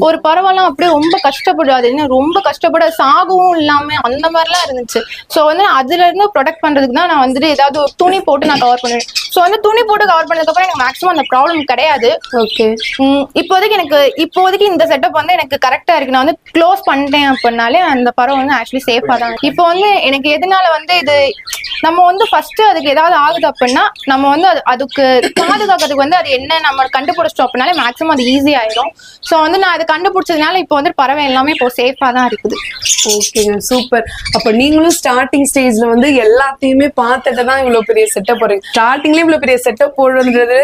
ஒரு பறவைலாம் அப்படியே ரொம்ப கஷ்டப்படாது, ரொம்ப கஷ்டப்பட சாகவும் இல்லாம அந்த மாதிரிலாம் இருந்துச்சு. சோ வந்து அதுல இருந்து ப்ரொடெக்ட் பண்றதுக்கு தான் நான் வந்துட்டு ஏதாவது ஒரு துணி போட்டு நான் கவர் பண்ணுவேன். சோ வந்து துணி போட்டு கவர் பண்ணதுக்கு அப்புறம் எனக்கு மேக்ஸிமம் அந்த ப்ராப்ளம் கிடையாது. ஓகே, இப்போதைக்கு இந்த செட்டப் வந்து எனக்கு கரெக்டா இருக்கு. நான் வந்து க்ளோஸ் பண்ணிட்டேன் அப்படின்னாலே அந்த பறவை வந்து ஆக்சுவலி சேஃபா தான். இப்போ வந்து எனக்கு எதனால வந்து இது நம்ம வந்து ஃபர்ஸ்ட் அதுக்கு ஏதாவது ஆகுது அப்படின்னா நம்ம வந்து அதுக்கு பாதுகாக்கிறதுக்கு வந்து அது என்ன நம்ம கண்டுபிடிச்சிட்டோம் அப்படின்னாலே மேக்ஸிமம் அது ஈஸி ஆயிடும். சோ வந்து நான் அதை கண்டுபிடிச்சதுனால இப்போ வந்து பறவை எல்லாமே இப்போ சேஃபா தான் இருக்குது. ஓகேங்க, சூப்பர். அப்ப நீங்களும் ஸ்டார்டிங் ஸ்டேஜ்ல வந்து எல்லாத்தையுமே பார்த்துட்டு தான் இவ்வளவு பெரிய செட்டப் போடுறீங்க. ஸ்டார்டிங்ல இவ்வளவு பெரிய செட்டப் போடுறது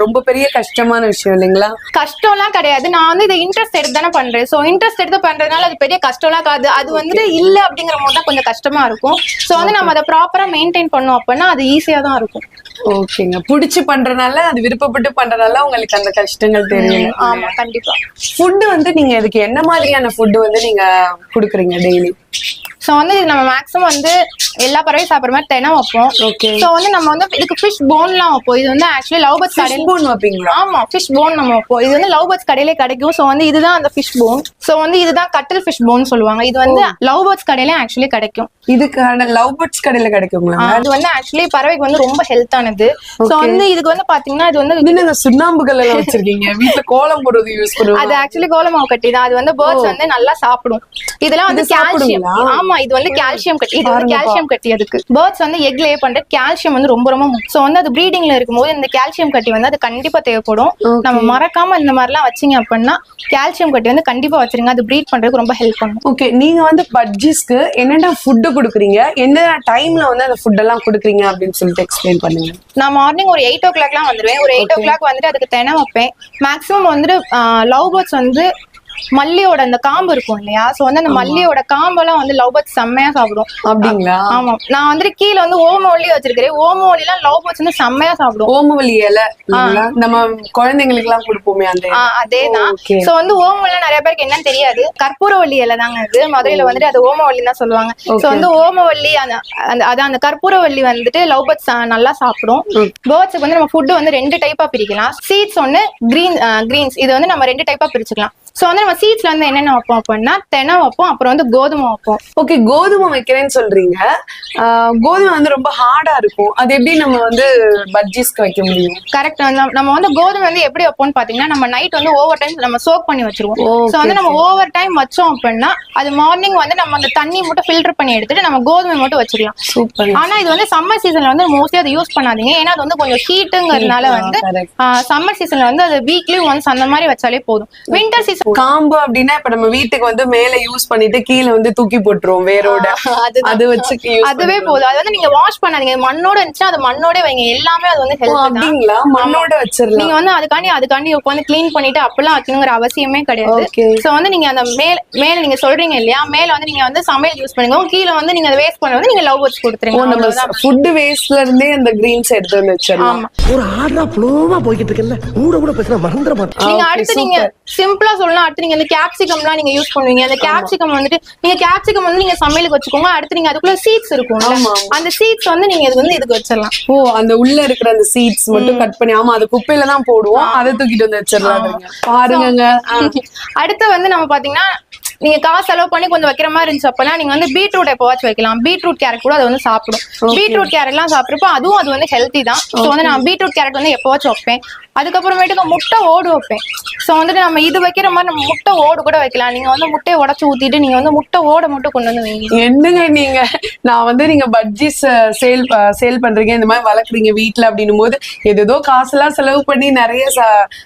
ரொம்ப பெரிய கஷ்டமான விஷயம் இல்லைங்களா? கஷ்டம்லாம் கிடையாது. நான் வந்து இதை இன்ட்ரெஸ்ட் எடுத்து தானே பண்றேன். சோ இன்ட்ரெஸ்ட் எடுத்து பண்றதுனால அது பெரிய கஷ்டம்லாம் இருக்காது. அது வந்துட்டு இல்ல அப்படிங்கிற போது தான் கொஞ்சம் கஷ்டமா இருக்கும். சோ வந்து நம்ம அதை ப்ராப்பரா மெயின்டைன் பண்ணோம் அப்படின்னா அது ஈஸியா தான் இருக்கும். ஓகேங்க, புடிச்சு பண்றதுனால அது விருப்பப்பட்டு பண்றதுனால உங்களுக்கு அந்த கஷ்டங்கள் தெரியல. ஆமா, கண்டிப்பா. ஃபுட் வந்து நீங்க இதுக்கு என்ன மாதிரியான ஃபுட் வந்து நீங்க குடுக்குறீங்க டெய்லி? சோ வந்து இது நம்ம மேக்ஸிமம் வந்து எல்லா பறவையும் சாப்பிடுற மாதிரி தினம் வைப்போம். ஓகே. சோ வந்து நம்ம வந்து இதுக்கு ஃபிஷ் போன்லாம் வைப்போம். இது வந்து ஆக்சுவலி லவ் பேர்ட்ஸ் கடையில போன் வைப்பீங்களா? ஆமா, ஃபிஷ் போன் நம்ம வைப்போம். இது வந்து லவ் பேர்ட்ஸ் கடையிலே கிடைக்கும். சோ வந்து இதுதான் அந்த ஃபிஷ் போன். சோ வந்து இதுதான் கட்டில் ஃபிஷ் போன் சொல்லுவாங்க. இது வந்து லவ் பேர்ட்ஸ் கடையிலே ஆக்சுவலி கிடைக்கும். இதுக்கான லவ் பேர்ட்ஸ் கடையில கிடைக்குங்களா? அது வந்து ஆக்சுவலி பறவைக்கு வந்து ரொம்ப ஹெல்த்தானது. சோ வந்து இதுக்கு வந்து பாத்தீங்கன்னா இது வந்து நீங்க சுண்ணாம்புகள் எல்லாம் வச்சிருக்கீங்க, வீட்டுல கோலம் போடுறது யூஸ் பண்ணுவாங்க. அது ஆக்சுவலி கோலமாவு கட்டி தான். அது வந்து பேர்ட்ஸ் வந்து நல்லா சாப்பிடும். இதெல்லாம் வந்து கால்சியம். ஆமா, இது வந்து கால்சியம் கட்டி. இது வந்து கால்சியம் கட்டி. அதுக்கு பேர்ட்ஸ் வந்து எக் லே பண்ற கால்சியம் வந்து ரொம்ப ரொம்ப முக்கியம். சோ வந்து அது ப்ரீடிங்ல இருக்கும்போது இந்த கால்சியம் கட்டி வந்து அது கண்டிப்பா தேவைப்படும். நம்ம மறக்காம இந்த மாதிரி எல்லாம் வச்சீங்க அப்படின்னா கால்சியம் கட்டி வந்து கண்டிப்பா வச்சிருங்க. அது ப்ரீட் பண்றதுக்கு ரொம்ப ஹெல்ப் பண்ணும். ஓகே, நீங்க வந்து பட்ஜிஸ்க்கு என்னென்ன ஃபுட் கொடுக்குறீங்க, என்ன டைம்ல வந்து அந்த ஃபுட் எல்லாம் கொடுக்குறீங்க அப்படின்னு சொல்லிட்டு எக்ஸ்பிளைன் பண்ணுங்க. நான் மார்னிங் ஒரு 8 o'clock வந்துருவேன். ஒரு 8 o'clock வந்துட்டு அதுக்கு தினம் வைப்பேன். மேக்ஸிமம் வந்து லவ் பேர்ட்ஸ் வந்து மல்லியோட அந்த காம்பு இருக்கும் இல்லையா? சோ வந்து அந்த மல்லியோட காம்பெல்லாம் வந்து லவ் பேர்ட்ஸ் செம்மையா சாப்பிடும். அப்படிங்களா? ஆமா, நான் வந்து கீழே வந்து ஓமவல்லி வச்சிருக்கிறேன். ஓமவல்லி எல்லாம் லவ் பேர்ட்ஸ் வந்து செம்மையா சாப்பிடும். ஓமவல்லி இலை நம்ம குழந்தைங்களுக்கு எல்லாம் கொடுப்போமே அந்த அதேதான். சோ வந்து ஓமவல்லி நிறைய பேருக்கு என்னன்னு தெரியாது. கற்பூரவல்லி இலை தாங்க அது. மதுரையில வந்துட்டு அது ஓமவல்லி தான் சொல்லுவாங்க. சோ வந்து ஓமவல்லி அந்த கற்பூரவல்லி வந்துட்டு லவ் பேர்ட்ஸ் நல்லா சாப்பிடும். பேர்ட்ஸுக்கு வந்து நம்ம ஃபுட் வந்து 2 டைப்பா பிரிக்கலாம். சீட்ஸ் ஒன்னு, கிரீன்ஸ். இது வந்து நம்ம 2 டைப்பா பிரிச்சுக்கலாம். சோ வந்து நம்ம சீட்ஸ்ல வந்து என்னென்ன வைப்போம் அப்படின்னா தெனை வைப்போம், அப்புறம் வந்து கோதுமை வைப்போம். ஓகே, கோதுமை வைக்கிறேன்னு சொல்றீங்க. கோதுமை வந்து ரொம்ப ஹார்டா இருக்கும். அது எப்படி நம்ம வந்து பட்ஜிஸ்க்கு வைக்க முடியும்? கரெக்ட். நம்ம வந்து கோதுமை வந்து எப்படி வைப்போம்னு பாத்தீங்கன்னா நம்ம நைட் வந்து ஓவர் டைம் நம்ம சோக் பண்ணி வச்சிருவோம். சோ வந்து நம்ம ஓவர் டைம் வச்சோம் அப்படின்னா அது மார்னிங் வந்து நம்ம அந்த தண்ணி மட்டும் ஃபில்டர் பண்ணி எடுத்துட்டு நம்ம கோதுமை மட்டும் வச்சிடலாம். சூப்பர். ஆனா இது வந்து சம்மர் சீசன்ல வந்து மோஸ்ட்லி அதை யூஸ் பண்ணாதீங்க. ஏன்னா அது வந்து கொஞ்சம் ஹீட்டுங்கிறதுனால வந்து சம்மர் சீசன்ல வந்து அது வீக்லி ஒன்ஸ் அந்த மாதிரி வச்சாலே போதும். வின்டர் சீசன் காம்பு அப்படின்னா இப்ப நம்ம வீட்டுக்கு வந்து மேல யூஸ் பண்ணிட்டு கீழே வந்து தூக்கி போட்டுருவோம் வேரோட. அது வச்சு அதுவே போதும். அது வந்து நீங்க வாஷ் பண்ணாதீங்க. மண்ணோட இருந்துச்சுன்னா அது மண்ணோட வைங்க. எல்லாமே அது வந்து ஹெல்த். அப்படிங்களா? மண்ணோட வச்சிரலாம். நீங்க வந்து அதுக்காண்டி உட்காந்து கிளீன் பண்ணிட்டு அப்பெல்லாம் வைக்கணுங்கிற அவசியமே கிடையாது. சோ வந்து நீங்க அந்த மேல நீங்க சொல்றீங்க இல்லையா, மேல வந்து நீங்க வந்து சமையல் யூஸ் பண்ணுங்க. கீழே வந்து நீங்க அதை வேஸ்ட் பண்ண வந்து நீங்க லவ் பேர்ட்ஸ் கொடுத்துருங்க. ஃபுட் வேஸ்ட்ல இருந்தே அந்த கிரீன்ஸ் எடுத்து வந்து வச்சிரலாம். ஒரு ஆர்டரா ஃப்ளோவா போயிட்டு இருக்கல, கூட பேசினா மறந்துட மாட்டேன். நீங்க அடுத்து நீங்க சிம்பிளா சொல்லலாம். அடுத்து நீங்க அந்த கேப்சிகம்லாம் நீங்க யூஸ் பண்ணுவீங்க. அந்த கேப்சிகம் வந்துட்டு நீங்க சமையலுக்கு வச்சுக்கோங்க. அடுத்து நீங்க அதுக்குள்ள சீட்ஸ் இருக்கும். அந்த சீட்ஸ் வந்து நீங்க இதுக்கு வச்சிடலாம். ஓ, அந்த உள்ள இருக்கிற அந்த சீட்ஸ் மட்டும் கட் பண்ணி, ஆமா அது குப்பையில தான் போடுவோம், அதை தூக்கிட்டு வந்து வச்சிடலாம். பாருங்க. அடுத்து வந்து நம்ம பாத்தீங்கன்னா நீங்க காசு செலவு பண்ணி கொஞ்சம் வைக்கிற மாதிரி இருந்துச்சு அப்பனா நீங்க வந்து பீட்ரூட் எப்பவாச்சும் வைக்கலாம். பீட்ரூட் கேரட் கூட அது வந்து சாப்பிடும். பீட்ரூட் கேரட் எல்லாம் சாப்பிட்றப்போ அதுவும் அது வந்து ஹெல்த்தி தான். ஸோ வந்து நான் பீட்ரூட் கேரட் வந்து எப்பவாச்சும் வைப்பேன். அதுக்கப்புறமேட்டுக்கு முட்டை ஓடு வைப்பேன். ஸோ வந்துட்டு நம்ம இது வைக்கிற மாதிரி நம்ம முட்டை ஓடு கூட வைக்கலாம். நீங்க வந்து முட்டையை உடச்சு ஊத்திட்டு நீங்க வந்து முட்டை ஓட மட்டும் கொண்டு வந்து வைங்க. என்னங்க நீங்க, நான் வந்து நீங்க பட்ஜிஸ் சேல் பண்றீங்க, இந்த மாதிரி வளர்க்குறீங்க வீட்டுல அப்படின்னும் போது ஏதோ காசெல்லாம் செலவு பண்ணி நிறைய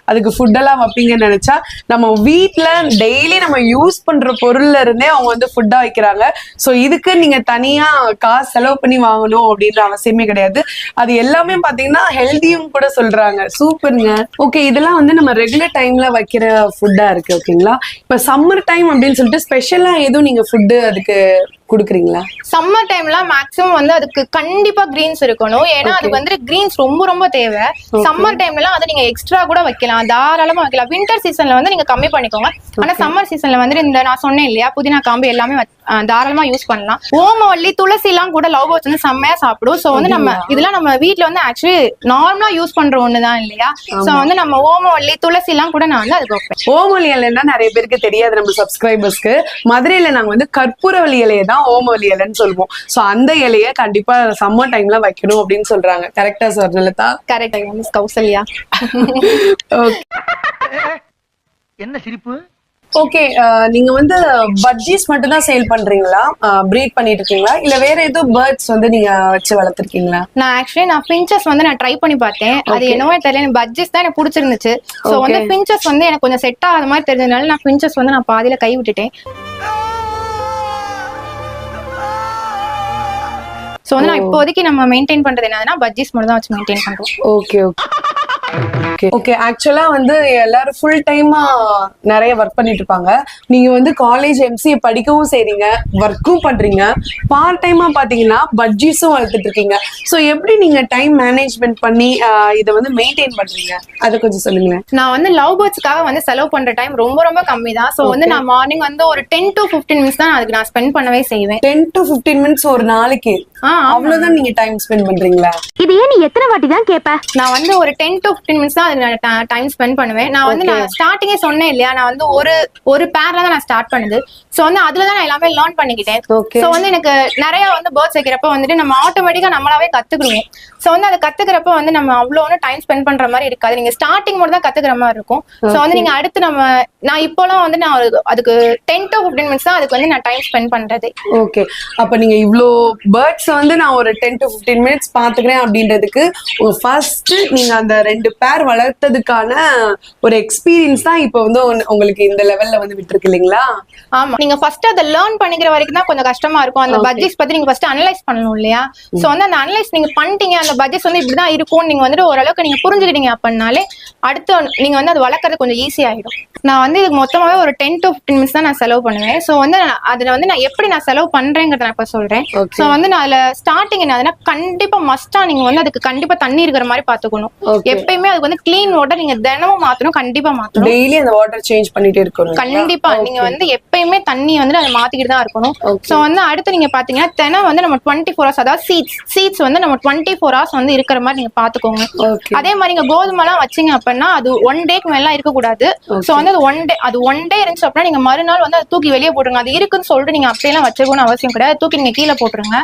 அதுக்கு ஃபுட் எல்லாம் வைப்பீங்கன்னு நினைச்சா, நம்ம வீட்டுல டெய்லி நம்ம யூஸ் பண்ற பொருள்ல இருந்தே அவங்க வந்து ஃபுட்டா வைக்கிறாங்க. சோ இதுக்கு நீங்க தனியா காசு செலவு பண்ணி வாங்கணும் அப்படின்ற அவசியமே கிடையாது. அது எல்லாமே பாத்தீங்கன்னா ஹெல்தியும் கூட சொல்றாங்க. சூப்பருங்க. ஓகே, இதெல்லாம் வந்து நம்ம ரெகுலர் டைம்ல வைக்கிற ஃபுட்டா இருக்கு. ஓகேங்களா? இப்ப சம்மர் டைம் அப்படின்னு சொல்லிட்டு ஸ்பெஷலா எதுவும் நீங்க ஃபுட்டு அதுக்கு குடுக்குறீங்களா? சம்மர் டைம்ல மேக்ஸிமம் வந்து அதுக்கு கண்டிப்பா கிரீன்ஸ் இருக்கணும். ஏன்னா அதுக்கு வந்து கிரீன்ஸ் ரொம்ப ரொம்ப தேவை. சம்மர் டைம்ல வந்து நீங்க எக்ஸ்ட்ரா கூட வைக்கலாம், தாராளமா வைக்கலாம். வின்டர் சீசன்ல வந்து நீங்க கம்மி பண்ணிக்கோங்க. ஆனா சம்மர் சீசன்ல வந்து இந்த நான் சொன்னேன் இல்லையா, புதினா காம்பு எல்லாமே தாராளமா யூஸ் பண்ணலாம். ஓமவல்லி, துளசி எல்லாம் கூட லவ் பேர்ட்ஸ் வந்து செம்மையா சாப்பிடும். சோ வந்து நம்ம இதெல்லாம் நம்ம வீட்டுல வந்து ஆக்சுவலி நார்மலா யூஸ் பண்ற ஒண்ணுதான் இல்லையா? சோ வந்து நம்ம ஓமவல்லி, துளசி எல்லாம் கூட நான் வந்து அதுக்கு வைப்பேன். ஓமவல்லி இலைன்னா நிறைய பேருக்கு தெரியாது நம்ம சப்ஸ்கிரைபர்ஸ்க்கு. மதுரையில நாங்க வந்து கற்பூரவல்லி இலையை தான் ஓமவல்லி இலைன்னு சொல்லுவோம். சோ அந்த இலைய கண்டிப்பா சம்மர் டைம்ல வைக்கணும் அப்படின்னு சொல்றாங்க. கரெக்டா சார்? லலிதா கரெக்டா மிஸ் கௌசல்யா. என்ன சிரிப்பு? ஓகே, நீங்க வந்து பட்ஜிஸ் மட்டும் தான் சேல் பண்றீங்களா? ப்ரீட் பண்ணிட்டு இருக்கீங்களா, இல்ல வேற ஏதோ பேர்ட்ஸ் வந்து நீங்க வச்சு வளர்த்துருக்கீங்களா? நான் பிஞ்சஸ் வந்து நான் ட்ரை பண்ணி பார்த்தேன். அது என்னவோ தெரியல, எனக்கு பட்ஜிஸ் தான் எனக்கு பிடிச்சிருந்துச்சு. சோ வந்து பிஞ்சஸ் வந்து எனக்கு கொஞ்சம் செட் ஆகாத மாதிரி தெரிஞ்சதுனால நான் பிஞ்சஸ் வந்து நான் பாதியில கை விட்டுட்டேன். சோ வந்து நான் இப்போதைக்கு நம்ம மெயின்டைன் பண்றது என்னன்னா பட்ஜிஸ் மட்டும் தான் வச்சு மெயின்டைன் பண்றோம். ஓகே. ஓகே ஆக்சுவலா வந்து எல்லாரும் ஃபுல் டைமா நிறைய ஒர்க் பண்ணிட்டு இருப்பாங்க. நீங்க வந்து காலேஜ் எம்சிஏ படிக்கவும் செய்றீங்க, ஒர்க்கும் பண்றீங்க, பார்ட் டைமா பாத்தீங்கன்னா பட்ஜெட்ஸும் வளர்த்துட்டு இருக்கீங்க. சோ எப்படி நீங்க டைம் மேனேஜ்மெண்ட் பண்ணி இதை வந்து மெயின்டைன் பண்றீங்க, அதை கொஞ்சம் சொல்லுங்க. நான் வந்து லவ் பேர்ட்ஸ்க்காக வந்து செலவு பண்ற டைம் ரொம்ப ரொம்ப கம்மி தான். சோ வந்து நான் மார்னிங் வந்து ஒரு 10 to 15 மினிட்ஸ் தான் அதுக்கு நான் ஸ்பெண்ட் பண்ணவே செய்வேன். 10 to 15 மினிட்ஸ் ஒரு நாளைக்கு? அவ்வளவுதான் நீங்க டைம் ஸ்பெண்ட் பண்றீங்களா? இது ஏன் நீ எத்தனை வாட்டி தான் கேப்ப? நான் வந்து ஒரு 10 to 15 மினிட்ஸ் தான் அதுக்கு டைம் ஸ்பெண்ட் பண்ணுவேன். நான் வந்து நான் ஸ்டார்டிங்கே சொன்னேன் இல்லையா, நான் வந்து ஒரு பேர்ல தான் நான் ஸ்டார்ட் பண்ணுது. சோ வந்து அதுலதான் நான் எல்லாமே லேர்ன் பண்ணிக்கிட்டேன். சோ வந்து எனக்கு நிறைய வந்து பேர்ட்ஸ் வைக்கிறப்ப வந்துட்டு நம்ம ஆட்டோமேட்டிக்கா நம்மளாவே கத்துக்கிடுவோம். சோ வந்து அதை கத்துக்கிறப்ப வந்து நம்ம அவ்வளவு டைம் ஸ்பெண்ட் பண்ற மாதிரி இருக்காது. நீங்க ஸ்டார்டிங் மட்டும் தான் கத்துக்கிற மாதிரி இருக்கும். சோ வந்து நீங்க அடுத்து நான் இப்போலாம் வந்து நான் அதுக்கு 10 to 15 மினிட்ஸ் தான் அதுக்கு வந்து நான் டைம் ஸ்பெண்ட் பண்றது. ஓகே, அப்ப நீங்க இவ்ளோ பேர்ட்ஸ் வந்து நான் ஒரு 10 to 15 மினிட்ஸ் பாத்துக்கிறேன் அப்படின்றதுக்கு ஃபர்ஸ்ட் நீங்க அந்த 2 பேர் வளர்த்ததுக்கான ஒரு எக்ஸ்பீரியன்ஸ் தான் இப்ப வந்து உங்களுக்கு இந்த லெவல்ல வந்து விட்டுருக்கு இல்லைங்களா? ஆமா, நீங்க ஃபர்ஸ்ட் அதை லேர்ன் பண்ணிக்கிற வரைக்கும் தான் கொஞ்சம் கஷ்டமா இருக்கும். அந்த பட்ஜெட்ஸ் பத்தி நீங்க ஃபர்ஸ்ட் அனலைஸ் பண்ணணும் இல்லையா? சோ வந்து அந்த அனலைஸ் நீங்க பண்ணிட்டீங்க, அந்த பட்ஜெட்ஸ் வந்து இப்படிதான் இருக்கும், நீங்க வந்துட்டு ஓரளவுக்கு நீங்க புரிஞ்சுக்கிட்டீங்க அப்படின்னாலே அடுத்து நீங்க வந்து அது வளர்க்கறது கொஞ்சம் ஈஸி ஆயிடும். நான் வந்து இதுக்கு மொத்தமாவே ஒரு 10 to 15 மினிட்ஸ் தான் நான் செலவு பண்ணுவேன். சோ வந்து அதுல வந்து நான் எப்படி நான் செலவு பண்றேங்கிறத நான் இப்ப சொல்றேன். சோ வந்து நான் அதுல ஸ்டார்டிங் என்ன கண்டிப்பா மஸ்டா நீங்க வந்து அதுக்கு கண்டிப்பா தண்ணி இருக்கிற மாதிரி பாத்துக்கணும். எப்பயுமே அதுக்கு வந்து கிளீன் வாட்டர் நீங்க தினமும் மாத்தணும், கண்டிப்பா மாத்தணும். டெய்லி அந்த வாட்டர் சேஞ்ச் பண்ணிட்டே இருக்கணும். கண்டிப்பா நீங்க வந்து எப்பயுமே தண்ணி வந்து அதை மாத்திக்கிட்டு தான் இருக்கணும். சோ வந்து அடுத்து நீங்க பாத்தீங்கன்னா தினம் வந்து நம்ம 24 hours, அதாவது சீட்ஸ் வந்து நம்ம 24 hours வந்து இருக்கிற மாதிரி நீங்க பாத்துக்கோங்க. அதே மாதிரி நீங்க கோதுமை எல்லாம் வச்சீங்க அப்படின்னா அது 1 டேக்கு மேல இருக்க கூடாது. சோ வந்து அது ஒன் டே இருந்துச்சு அப்படின்னா நீங்க மறுநாள் வந்து அதை தூக்கி வெளியே போட்டுருங்க. அது இருக்குன்னு சொல்லிட்டு நீங்க அப்படியெல்லாம் வச்சுக்கணும்னு அவசியம் கிடையாது, தூக்கி நீங்க கீழே போட்டுருங்க.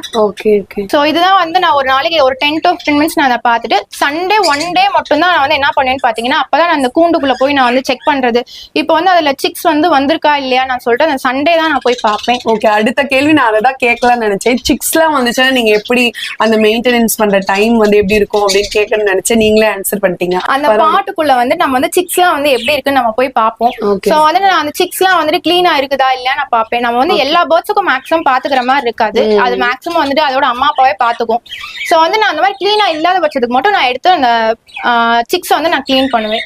சோ இதுதான் வந்து நான் ஒரு நாளைக்கு ஒரு 10 to 15 மினிட்ஸ் நான் அதை பார்த்துட்டு சண்டே 1 டே மட்டும் தான் நான் வந்து என்ன பண்ணுவேன்னு பாத்தீங்கன்னா அப்பதான் நான் அந்த கூண்டுக்குள்ள போய் நான் வந்து செக் பண்றது. இப்போ வந்து அதுல சிக்ஸ் வந்து வந்திருக்கா இல்லையா நான் சொல்லிட்டு அந்த சண்டே தான் நான் போய் பார்ப்பேன். ஓகே, அடுத்த கேள்வி நான் அதை தான் கேட்கலாம்னு நினைச்சேன். சிக்ஸ் எல்லாம் வந்துச்சுன்னா நீங்க எப்படி அந்த மெயின்டெனன்ஸ் பண்ற டைம் வந்து எப்படி இருக்கும் அப்படின்னு கேட்கணும்னு நினைச்சேன், நீங்களே ஆன்சர் பண்ணிட்டீங்க. அந்த பாட்டுக்குள்ள வந்து நம்ம வந்து சிக்ஸ் எல்லாம் வந்து எப்படி இருக்குன்னு நம்ம போய் பார்ப்போம். சோ வந்து நான் அந்த சிக்ஸ் எல்லாம் வந்துட்டு கிளீனா இருக்குதா இல்லையா நான் பார்ப்பேன். நம்ம வந்து எல்லா பேர்ட்ஸுக்கும் மேக்ஸிமம் பாத்துக்கிற மாதிரி இருக்காது, அது மேக்ஸிமம் வந்துட்டு அதோட அம்மா அப்பாவே பாத்துக்கும். சோ வந்து நான் அந்த மாதிரி கிளீனா இல்லாத பட்சத்துக்கு மட்டும் நான் எடுத்து அந்த சிக்ஸ் வந்து நான் கிளீன் பண்ணுவேன்.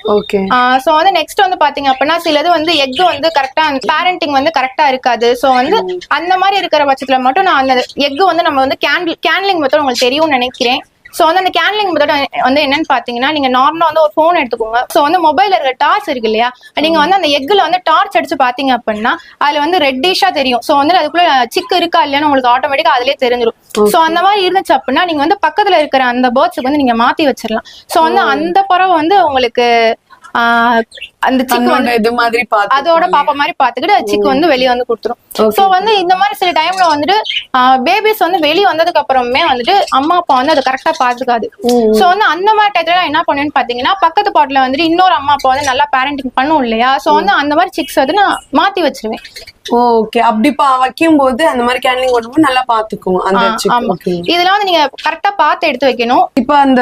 சோ வந்து நெக்ஸ்ட் வந்து பாத்தீங்க அப்படின்னா சிலது வந்து எக் வந்து கரெக்டா பேரண்டிங் வந்து கரெக்டா இருக்காது. சோ வந்து அந்த மாதிரி இருக்கிற பட்சத்துல மட்டும் நான் அந்த எக் வந்து நம்ம வந்து கேன்லிங் மெத்தட் உங்களுக்கு தெரியும்னு நினைக்கிறேன். சோ வந்து அந்த கேன்லிங் மெத்தட் வந்து என்னன்னு பாத்தீங்கன்னா நீங்க நார்மலா வந்து ஒரு போன் எடுத்துக்கோங்க. சோ வந்து மொபைல்ல இருக்கிற டார்ச் இருக்கு இல்லையா, நீங்க வந்து அந்த எக்ல வந்து டார்ச் அடிச்சு பாத்தீங்க அப்படின்னா அதுல வந்து ரெட்டிஷா தெரியும். சோ வந்து அதுக்குள்ள சிக்கு இருக்கா இல்லையான்னு உங்களுக்கு ஆட்டோமேட்டிக்கா அதுலயே தெரிஞ்சிடும். சோ அந்த மாதிரி இருந்துச்சு அப்படின்னா நீங்க வந்து பக்கத்துல இருக்கிற அந்த பேர்ட்ஸுக்கு வந்து நீங்க மாத்தி வச்சிடலாம். சோ வந்து அந்த பறவை வந்து உங்களுக்கு அந்த சிக்கு வந்து இது மாதிரி அதோட பாப்பா மாதிரி பாத்துக்கிட்டு சிக்கு வந்து வெளியே வந்து கொடுத்துரும். சோ வந்து இந்த மாதிரி சில டைம்ல வந்துட்டு பேபிஸ் வந்து வெளியே வந்ததுக்கு அப்புறமே வந்துட்டு அம்மா அப்பா வந்து அதை கரெக்டா பாத்துக்காது. சோ வந்து அந்த மாதிரி டைத்துல என்ன பண்ணுவேன்னு பாத்தீங்கன்னா பக்கத்து பாட்டுல வந்துட்டு இன்னொரு அம்மா அப்பா வந்து நல்லா பேரண்டிங் பண்ணும் இல்லையா, சோ வந்து அந்த மாதிரி சிக்ஸ் வந்து நான் மாத்தி வச்சிருவேன். ஓகே, அப்படி வைக்கும் போது அந்த மாதிரி கேன்லிங் பண்ணும்போது நல்லா பாத்துக்கும் அந்த சிக்கு. இதெல்லாம் வந்து நீங்க கரெக்டா பாத்து எடுத்து வைக்கணும். இப்ப அந்த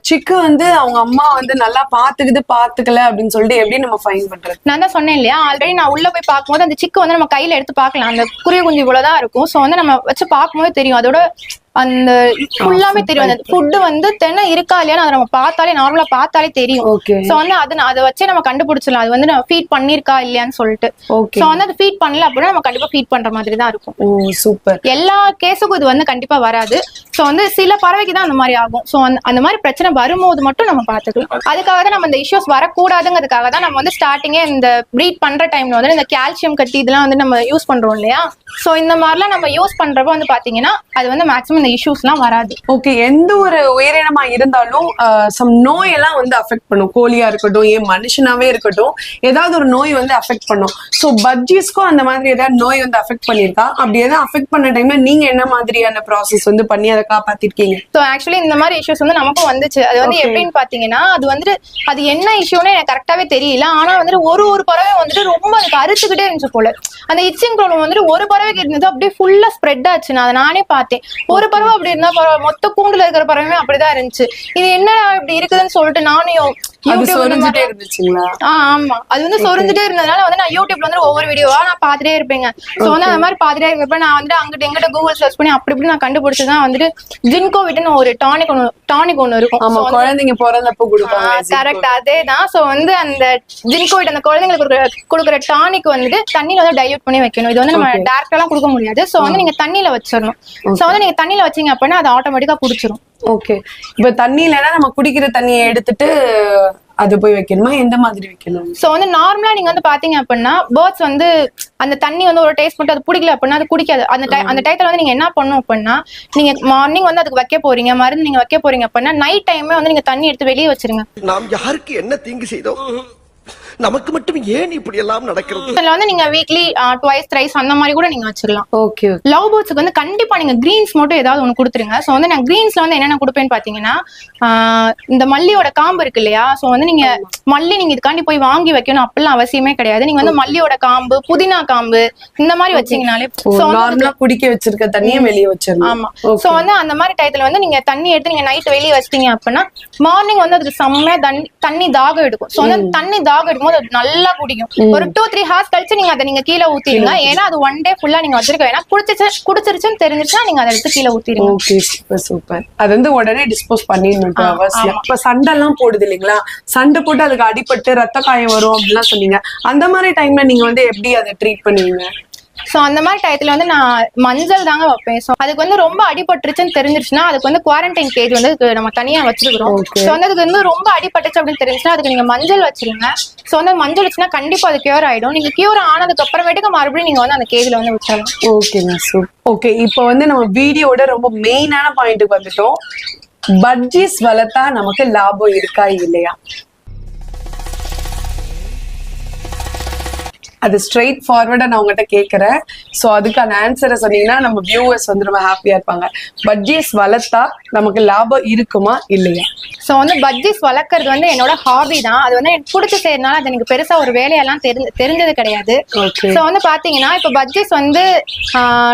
சிக்கு வந்து அவங்க அம்மா வந்து நல்லா பாத்துக்கல அப்படின்னு சொல்லிட்டு எப்படி நம்ம ஃபைன் பண்றது? நான் தான் சொன்னேன் இல்லையா, ஆல்ரெடி நான் உள்ள போய் பார்க்கும்போது அந்த சிக்கு வந்து நம்ம கையில எடுத்து பார்க்கலாம், அந்த குருவி குஞ்சு இவ்வளவுதான் இருக்கும். சோ வந்து நம்ம வச்சு பார்க்கும்போது தெரியும், அதோட அந்த ஃபுல்லாமே தெரியும். அந்த ஃபுட் வந்து தென்னை இருக்கா இல்லையா அதை நம்ம பார்த்தாலே நார்மலா பார்த்தாலே தெரியும். சோ வந்து அதை வச்சே நம்ம கண்டுபிடிச்சிடலாம் அது வந்து நம்ம ஃபீட் பண்ணிருக்கா இல்லையான்னு சொல்லிட்டு. சோ வந்து அது ஃபீட் பண்ணல அப்படின்னா நம்ம கண்டிப்பா ஃபீட் பண்ற மாதிரி தான் இருக்கும். சூப்பர். எல்லா கேஸுக்கும் இது வந்து கண்டிப்பா வராது. சோ வந்து சில பறவைக்கு தான் அந்த மாதிரி ஆகும். சோ அந்த மாதிரி பிரச்சனை வரும்போது மட்டும் நம்ம பாத்துக்கலாம். அதுக்காக தான் நம்ம இந்த இஷ்யூஸ் வரக்கூடாதுங்கிறதுக்காக தான் நம்ம வந்து ஸ்டார்டிங்கே இந்த ப்ரீட் பண்ற டைம்ல வந்து இந்த கால்சியம் கட்டி இதெல்லாம் வந்து நம்ம யூஸ் பண்றோம் இல்லையா. சோ இந்த மாதிரிலாம் நம்ம யூஸ் பண்றப்ப வந்து பாத்தீங்கன்னா அது வந்து மேக்ஸிமம் இஷ்யூஸ்லாம் வராது. ஓகே, எந்த ஒரு உயிரினமா இருந்தாலும் சம் நோய் எல்லாம் வந்து அஃபெக்ட் பண்ணும். கோழியா இருக்கட்டும், ஏன் மனுஷனாவே இருக்கட்டும், ஏதாவது ஒரு நோய் வந்து அஃபெக்ட் பண்ணும். சோ பட்ஜீஸ்க்கும் அந்த மாதிரி ஏதாவது நோய் வந்து அஃபெக்ட் பண்ணிருக்கா? அப்படி ஏதாவது அஃபெக்ட் பண்ண டைம்ல நீங்க என்ன மாதிரியான ப்ராசஸ் வந்து பண்ணி அதை காப்பாத்திருக்கீங்க? சோ ஆக்சுவலி இந்த மாதிரி இஷ்யூஸ் வந்து நமக்கும் வந்துச்சு. அது வந்து எப்படின்னு பாத்தீங்கன்னா அது வந்துட்டு அது என்ன இஷ்யூன்னு எனக்கு கரெக்டாவே தெரியல. ஆனா வந்துட்டு ஒரு பறவை வந்துட்டு ரொம்ப அதுக்கு அறுத்துக்கிட்டே இருந்துச்சு போல. அந்த இச்சிங் ப்ராப்ளம் வந்துட்டு ஒரு பறவைக்கு இருந்தது அப்படியே ஃபுல்லா ஸ்ப்ரெட் ஆச்சு. நான் அதை நானே பார்த்தேன். ஒரு பறவை அப்படி இருந்தா பரவாயில்ல, மொத்த கூண்டுல இருக்கிற பறவையுமே அப்படிதான் இருந்துச்சு. இது என்ன இப்படி இருக்குதுன்னு சொல்லிட்டு நானும் சொரிஞ்சுட்டே இருந்துச்சுங்களா? ஆமா, அது வந்து சொரிஞ்சுட்டே இருந்ததுனால வந்து நான் யூடியூப்ல வந்து ஒவ்வொரு வீடியோவா நான் பாத்துட்டே இருப்பேங்க. சோ வந்து அந்த மாதிரி பாத்துட்டே இருக்கப்ப நான் வந்து அங்கிட்ட எங்கிட்ட கூகுள் சர்ச் பண்ணி அப்படி இப்படி நான் கண்டுபிடிச்சதான் வந்துட்டு ஜின்கோவிட்னு ஒரு டானிக் ஒண்ணு இருக்கும். ஆமா, குழந்தைங்க பிறந்தப்ப கொடுப்பாங்க. கரெக்ட், அதேதான். சோ வந்து அந்த ஜின்கோவிட் அந்த குழந்தைங்களுக்கு கொடுக்குற டானிக் வந்துட்டு தண்ணியில வந்து டைல்யூட் பண்ணி வைக்கணும். இது வந்து நம்ம டைரக்டா எல்லாம் கொடுக்க முடியாது. சோ வந்து நீங்க தண்ணியில வச்சிடணும். சோ வந்து நீங்க தண்ணியில வச்சீங்க அப்படின்னா அது ஆட்டோமேட்டிக்கா குடிச்சிரும். ஓகே, இப்ப தண்ணி இல்லைன்னா நம்ம குடிக்கிற தண்ணியை எடுத்துட்டு அது போய் வைக்கணுமா? எந்த மாதிரி வைக்கணும்? சோ வந்து நார்மலா நீங்க வந்து பாத்தீங்க அப்படின்னா பேர்ட்ஸ் வந்து அந்த தண்ணி வந்து ஒரு டேஸ்ட் மட்டும் அது பிடிக்கல அப்படின்னா அது குடிக்காது. அந்த டயத்துல வந்து நீங்க என்ன பண்ணணும் அப்படின்னா, நீங்க மார்னிங் வந்து அதுக்கு வைக்க போறீங்க, மருந்து நீங்க வைக்க போறீங்க அப்படின்னா நைட் டைமே வந்து நீங்க தண்ணி எடுத்து வெளியே வச்சிருங்க. நாம் யாருக்கு என்ன தீங்கு செய்தோம், நமக்கு மட்டும் ஏன் இப்படி எல்லாம் நடக்கிறது? இதுல வந்து நீங்க வீக்லி ட்வைஸ் த்ரைஸ் அந்த மாதிரி கூட நீங்க வச்சுக்கலாம். ஓகே, லவ் பேர்ட்ஸ்க்கு வந்து கண்டிப்பா நீங்க கிரீன்ஸ் மட்டும் ஏதாவது ஒண்ணு கொடுத்துருங்க. சோ வந்து நான் கிரீன்ஸ்ல வந்து என்னென்ன கொடுப்பேன்னு பாத்தீங்கன்னா, இந்த மல்லியோட காம்பு இருக்கு இல்லையா? சோ வந்து நீங்க மல்லி நீங்க இதுக்காண்டி போய் வாங்கி வைக்கணும் அப்படிலாம் அவசியமே கிடையாது. நீங்க வந்து மல்லியோட காம்பு, புதினா காம்பு இந்த மாதிரி வச்சீங்கனாலே நார்மலா குடிக்க வச்சிருக்க தண்ணியை வெளியே வச்சிடணும். ஆமா. சோ வந்து அந்த மாதிரி டயத்துல வந்து நீங்க தண்ணி எடுத்து நீங்க நைட் வெளியே வச்சிட்டீங்க அப்படின்னா மார்னிங் வந்து அதுக்கு செம்மையா தண்ணி தாகம் எடுக்கும். சோ வந்து தண்ணி தாகம் எடுக்கும்போது அது நல்லா குடிக்கும். ஒரு 2-3 ஹார்ஸ் கழிச்சு நீங்க அதை நீங்க கீழே ஊத்திடுங்க. ஏன்னா அது ஒன் டே ஃபுல்லா நீங்க வச்சிருக்க வேணா, குடிச்சிருச்சுன்னு தெரிஞ்சிருச்சா நீங்க அதை எடுத்து கீழே ஊத்திடுங்க. Okay, super super. அது வந்து உடனே டிஸ்போஸ் பண்ணிடணும் அவசியம். இப்ப சண்டை எல்லாம் போடுது இல்லைங்களா? சண்டை போட்டு அதுக்கு அடிபட்டு ரத்த காயம் வரும் அப்படிலாம் சொன்னீங்க. அந்த மாதிரி டைம்ல நீங்க வந்து எப்படி அதை ட்ரீட் பண்ணுவீங்க? சோ அந்த மாதிரி டயத்துல வந்து நான் மஞ்சள் தாங்க வைப்பேன். சோ அதுக்கு வந்து ரொம்ப அடிபட்டுருச்சுன்னு தெரிஞ்சிருச்சுன்னா அதுக்கு வந்து குவாரண்டைன் கேஜ் வந்து நம்ம தனியா வச்சிருக்கிறோம். சோ வந்து அதுக்கு வந்து ரொம்ப அடிபட்டுச்சு அப்படின்னு தெரிஞ்சுன்னா அதுக்கு நீங்க மஞ்சள் வச்சிருங்க. சோ வந்து மஞ்சள் வச்சுன்னா கண்டிப்பா அது கியூர் ஆயிடும். நீங்க கியூர் ஆனதுக்கு அப்புறமேட்டுக்கு மறுபடியும் நீங்க வந்து அந்த கேஜ்ல வந்து வச்சிடலாம். ஓகேங்க, சூப்பர். ஓகே, இப்போ வந்து நம்ம வீடியோட ரொம்ப மெயினான பாயிண்ட்டுக்கு வந்துட்டோம். பட்ஜீஸ் வளர்த்தா நமக்கு லாபம் இருக்கா இல்லையா? அது ஸ்ட்ரெயிட் ஃபார்வர்டா நான் உங்ககிட்ட கேட்கறேன். சோ அதுக்கான ஆன்சரை சொன்னீங்கன்னா நம்ம வியூவர்ஸ் வந்து ரொம்ப ஹாப்பியா இருப்பாங்க. பட்ஜீஸ் வளர்த்தா நமக்கு லாபம் இருக்குமா இல்லையா? சோ வந்து பட்ஜீஸ் வளர்க்கறது வந்து என்னோட ஹாபி தான். அது வந்து எனக்கு பிடிச்சி செய்யறதுனால அது எனக்கு பெருசா ஒரு வேலையெல்லாம் தெரிஞ்சது கிடையாது. சோ வந்து பாத்தீங்கன்னா இப்ப பட்ஜீஸ் வந்து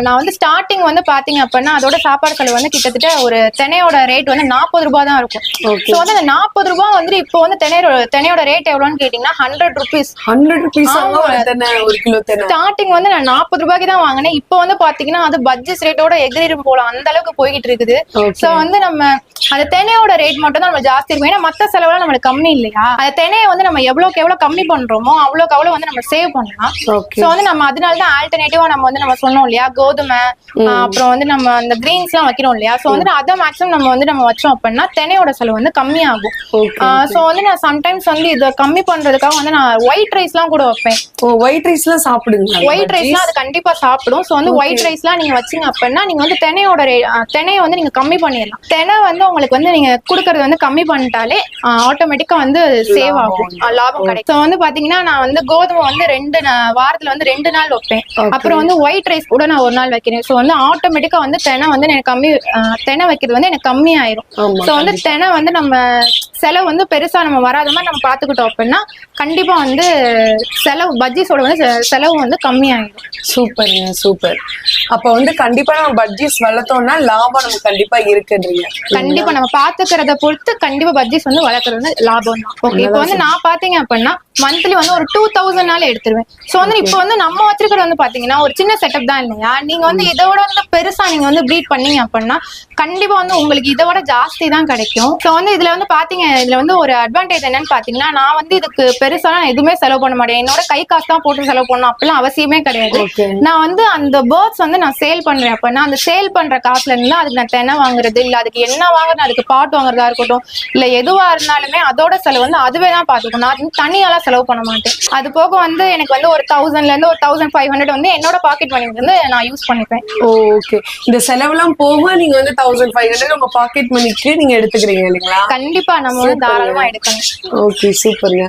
நான் வந்து ஸ்டார்டிங் வந்து பாத்தீங்க அப்படின்னா அதோட சாப்பாடு செலவு வந்து கிட்டத்தட்ட ஒரு தெனையோட ரேட் வந்து 40 ரூபாய் தான் இருக்கும். சோ வந்து அந்த 40 ரூபாய் வந்து இப்போ வந்து தெனையோட ரேட் எவ்வளவுன்னு கேட்டீங்கன்னா 100 ருபீஸ். 100 ருபீஸ் ஒரு கிலோ தெனை. ஸ்டார்டிங் வந்து நான் 40 ரூபாய்க்கு தான் வாங்கினேன். இப்போ வந்து பாத்தீங்கன்னா அது பட்ஜெட் ரேட்டோட எகிரிடும் போல அந்த அளவுக்கு போய்கிட்டு இருக்குது. சோ வந்து நம்ம அந்த தெனையோட ரேட் மட்டும் தான் நம்ம ஜாஸ்தி இருக்கும். ஏன்னா மத்த செலவுலாம் நம்மளுக்கு கம்மி இல்லையா? அந்த தெனையை வந்து நம்ம எவ்வளவுக்கு எவ்வளவு கம்மி பண்றோமோ அவ்வளவுக்கு அவ்வளவு வந்து நம்ம சேவ் பண்ணலாம். சோ வந்து நம்ம அதனாலதான் ஆல்டர்னேட்டிவா நம்ம சொன்னோம் இல்லையா, கோதுமை அப்புறம் வந்து நம்ம அந்த கிரீன்ஸ் எல்லாம் வைக்கிறோம் இல்லையா? சோ வந்து அதை மேக்ஸிமம் நம்ம வச்சோம் அப்படின்னா தெனையோட செலவு வந்து கம்மியாகும். சோ வந்து நான் சம்டைம்ஸ் வந்து இதை கம்மி பண்றதுக்காக வந்து நான் ஒயிட் ரைஸ் எல்லாம் கூட வைப்பேன். ஒயிட் ரைஸ் எல்லாம் சாப்பிடுங்க. ஒயிட் ரைஸ்லாம் அது கண்டிப்பா சாப்பிடும். சோ வந்து ஒயிட் ரைஸ்லாம் நீங்க வச்சீங்க அப்படின்னா நீங்க வந்து தெனையை வந்து நீங்க கம்மி பண்ணிடலாம். தெனை வந்து உங்களுக்கு வந்து நீங்க குடுக்கறது வந்து கம்மி பண்ணிட்டாலே ஆட்டோமேட்டிக்கா வந்து சேவ் ஆகும், லாபம் கிடைக்கும். சோ வந்து பாத்தீங்கன்னா நான் வந்து கோதுமை வந்து வாரத்துல வந்து 2 நாள் வைப்பேன். அப்புறம் வந்து ஒயிட் ரைஸ் கூட நான் ஒரு நாள் வைக்கிறேன். சோ வந்து ஆட்டோமேட்டிக்கா வந்து தெனை வந்து எனக்கு தெனை வைக்கிறது வந்து எனக்கு கம்மி ஆயிரும். சோ வந்து தெனை வந்து நம்ம செலவு வந்து பெருசா நம்ம வராத மாதிரி நம்ம பாத்துக்கிட்டோம் அப்படின்னா கண்டிப்பா வந்து பட்ஜெட்டோட வந்து செலவு வந்து கம்மியாயிடும். சூப்பருங்க, சூப்பர். அப்ப வந்து கண்டிப்பா நம்ம பட்ஜெட் வளர்த்தோம்னா லாபம் நமக்கு கண்டிப்பா இருக்குன்றீங்க. கண்டிப்பா நம்ம பாத்துக்கிறத பொறுத்து கண்டிப்பா பட்ஜெட் வந்து வளர்க்கறது வந்து லாபம் தான். ஓகே, இப்போ வந்து நான் பாத்தீங்க அப்படின்னா மந்த்லி வந்து ஒரு 2000 எடுத்துருவேன். சோ வந்து இப்போ வந்து நம்ம வச்சிருக்கிறது வந்து பாத்தீங்கன்னா ஒரு சின்ன செட்டப் தான் இல்லையா? நீங்க வந்து இதோட வந்து பெருசா நீங்க வந்து ப்ரீட் பண்ணீங்க அப்படின்னா கண்டிப்பா வந்து உங்களுக்கு இதோட ஜாஸ்தி தான் கிடைக்கும். சோ வந்து இதுல வந்து பாத்தீங்க, இதுல வந்து ஒரு அட்வான்டேஜ் என்னன்னு பாத்தீங்கன்னா நான் வந்து இதுக்கு பெருசா எதுவுமே செலவு பண்ண மாட்டேன். என்னோட கை காசு தான் போட்டு செலவு பண்ணணும் அப்படிலாம் அவசியமே கிடையாது. நான் வந்து அந்த பேர்ட்ஸ் வந்து நான் சேல் பண்றேன் அப்படின்னா அந்த சேல் பண்ற காசுல இருந்து அதுக்கு நான் தென்னை வாங்குறது இல்ல அதுக்கு என்ன வாங்குறது, அதுக்கு பாட்டு வாங்குறதா இருக்கட்டும் இல்ல எதுவா இருந்தாலுமே அதோட செலவு வந்து அதுவே தான் பாத்துக்கணும். நான் தனியாலாம் செலவு பண்ண மாட்டேன். அது போக வந்து எனக்கு வந்து ஒரு 1000ல இருந்து ஒரு 1500 வந்து என்னோட பாக்கெட் மணி வந்து நான் யூஸ் பண்ணிப்பேன். ஓகே, இந்த செலவுலாம் போக நீங்க வந்து 1500 உங்க பாக்கெட் மணிக்கு நீங்க எடுத்துக்கிறீங்க இல்லைங்களா? கண்டிப்பா நம்ம வந்து தாராளமா எடுக்கணும். ஓகே, சூப்பருங்க.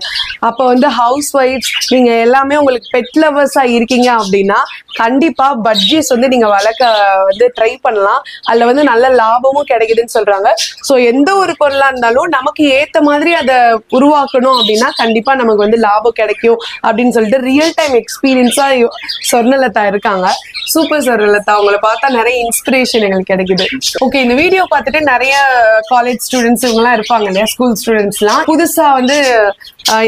அப்ப வந்து ஹவுஸ் ஒய்ஃப் நீங்க எல்லாமே உங்களுக்கு பெட் லவர்ஸா இருக்கீங்க அப்படின்னா கண்டிப்பா பட்ஜீஸ் வந்து நீங்க வளர்க்க வந்து ட்ரை பண்ணலாம். அதுல வந்து நல்ல லாபமும் கிடைக்குதுன்னு சொல்றாங்க. சோ எந்த ஒரு பொருளா இருந்தாலும் நமக்கு ஏத்த மாதிரி அதை உருவாக்கணும் அப்படின்னா கண்டிப்பா நமக்கு வந்து லாபம் கிடைக்கும் அப்படின்னு சொல்லிட்டு ரியல் டைம் எக்ஸ்பீரியன்ஸா சொர்ணலதா இருக்காங்க. சூப்பர் சொர்ணலதா, உங்களை பார்த்தா நிறைய இன்ஸ்பிரேஷன் எங்களுக்கு கிடைக்குது. ஓகே, இந்த வீடியோ பார்த்துட்டு நிறைய காலேஜ் ஸ்டூடெண்ட்ஸ் இவங்கலாம் இருப்பாங்க இல்லையா, ஸ்கூல் ஸ்டூடெண்ட்ஸ்லாம் புதுசா வந்து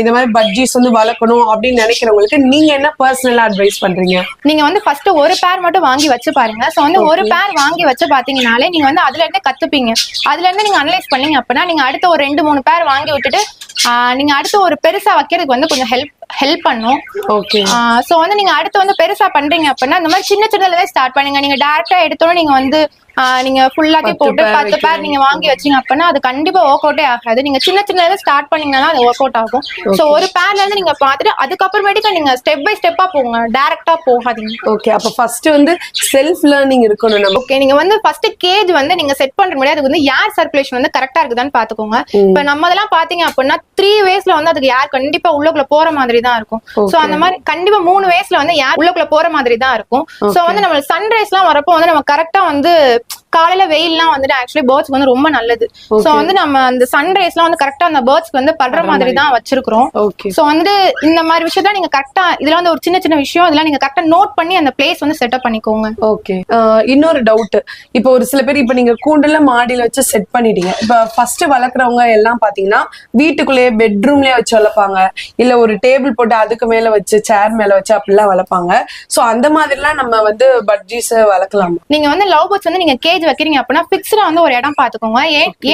இந்த மாதிரி பட்ஜீஸ் வந்து வளர்க்கணும் அப்படின்னு நினைக்கிறவங்களுக்கு நீங்க என்ன பர்சனலா அட்வைஸ் பண்றீங்க? நீங்க வந்து ஃபர்ஸ்ட் ஒரு பேர் மட்டும் வாங்கி வச்சு பாருங்க. சோ வந்து ஒரு பேர் வாங்கி வச்சு பாத்தீங்கன்னாலே நீங்க வந்து அதுல இருந்து கத்துப்பீங்க. அதுல இருந்து நீங்க அனலைஸ் பண்ணீங்க அப்படின்னா நீங்க அடுத்த ஒரு 2-3 பேர் வாங்கி விட்டுட்டு நீங்க அடுத்து ஒரு பெருசா வைக்கிறதுக்கு வந்து கொஞ்சம் ஹெல்ப் பண்ணும். ஓகே, சோ வந்து நீங்க அடுத்து வந்து பெருசா பண்றீங்க அப்படின்னா இந்த மாதிரி சின்ன சின்னதுல ஸ்டார்ட் பண்ணுங்க. நீங்க டைரக்டா எடுத்தோட நீங்க வந்து நீங்க ஃபுல்லாக்கி போட்டு 10 பேர் நீங்க வாங்கி வச்சீங்க அப்படின்னா அது கண்டிப்பா ஒர்க் அவுட்டே ஆகாது. நீங்க சின்ன சின்னதுல ஸ்டார்ட் பண்ணீங்கன்னா அது ஒர்க் அவுட் ஆகும். சோ ஒரு பேர்ல இருந்து நீங்க பாத்துட்டு அதுக்கப்புறமேட்டுக்கு நீங்க ஸ்டெப் பை ஸ்டெப்பா போங்க, டைரக்டா போகாதீங்க. ஓகே, அப்ப ஃபர்ஸ்ட் வந்து செல்ஃப் லேர்னிங் இருக்கணும் நம்ம. ஓகே, நீங்க வந்து ஃபர்ஸ்ட் கேஜ் வந்து நீங்க செட் பண்ற முடியாது. அதுக்கு வந்து ஏர் சர்க்குலேஷன் வந்து கரெக்டா இருக்குதான்னு பாத்துக்கோங்க. இப்ப நம்ம அதெல்லாம் பாத்தீங்க அப்படின்னா 3 waysல வந்து அதுக்கு ஏர் கண்டிப்பா உள்ளுக்குள்ள போற மாதிரி தான் இருக்கும். சோ அந்த மாதிரி கண்டிப்பா 3 waysல வந்து ஏர் உள்ளுக்குள்ள போற மாதிரி தான் இருக்கும். சோ வந்து நம்ம சன்ரைஸ் எல்லாம் வரப்போ வந்து நம்ம கரெக்டா வந்து காலையில வெயில்லாம் வந்துட்டு ஆக்சுவலி பேர்ட்ஸ்க்கு வந்து ரொம்ப நல்லது. சோ வந்து நம்ம அந்த சன்ரைஸ் எல்லாம் வந்து கரெக்டா அந்த பேர்ட்ஸ்க்கு வந்து படுற மாதிரி தான் வச்சிருக்கிறோம். சோ வந்து இந்த மாதிரி விஷயத்த நீங்க கரெக்டா இதுல வந்து ஒரு சின்ன சின்ன விஷயம் இதெல்லாம் நீங்க கரெக்டா நோட் பண்ணி அந்த பிளேஸ் வந்து செட்டப் பண்ணிக்கோங்க. ஓகே, இன்னொரு டவுட். இப்போ ஒரு சில பேர் இப்ப நீங்க கூண்டுல மாடியில வச்சு செட் பண்ணிட்டீங்க. இப்ப ஃபர்ஸ்ட் வளர்க்குறவங்க எல்லாம் பாத்தீங்கன்னா வீட்டுக்குள்ளேயே பெட்ரூம்லயே வச்சு வளர்ப்பாங்க, இல்ல ஒரு டேபிள் போட்டு அதுக்கு மேல வச்சு சேர் மேல வச்சு அப்படிலாம் வளர்ப்பாங்க. சோ அந்த மாதிரிலாம் நம்ம வந்து பட்ஜீஸ் வளர்க்கலாம். நீங்க வந்து லவ் பேர்ட்ஸ் வந்து நீங்க கேஜ் வைக்கிறீங்க அப்படின்னா பிக்ஸ்டா வந்து ஒரு இடம் பாத்துக்கோங்க.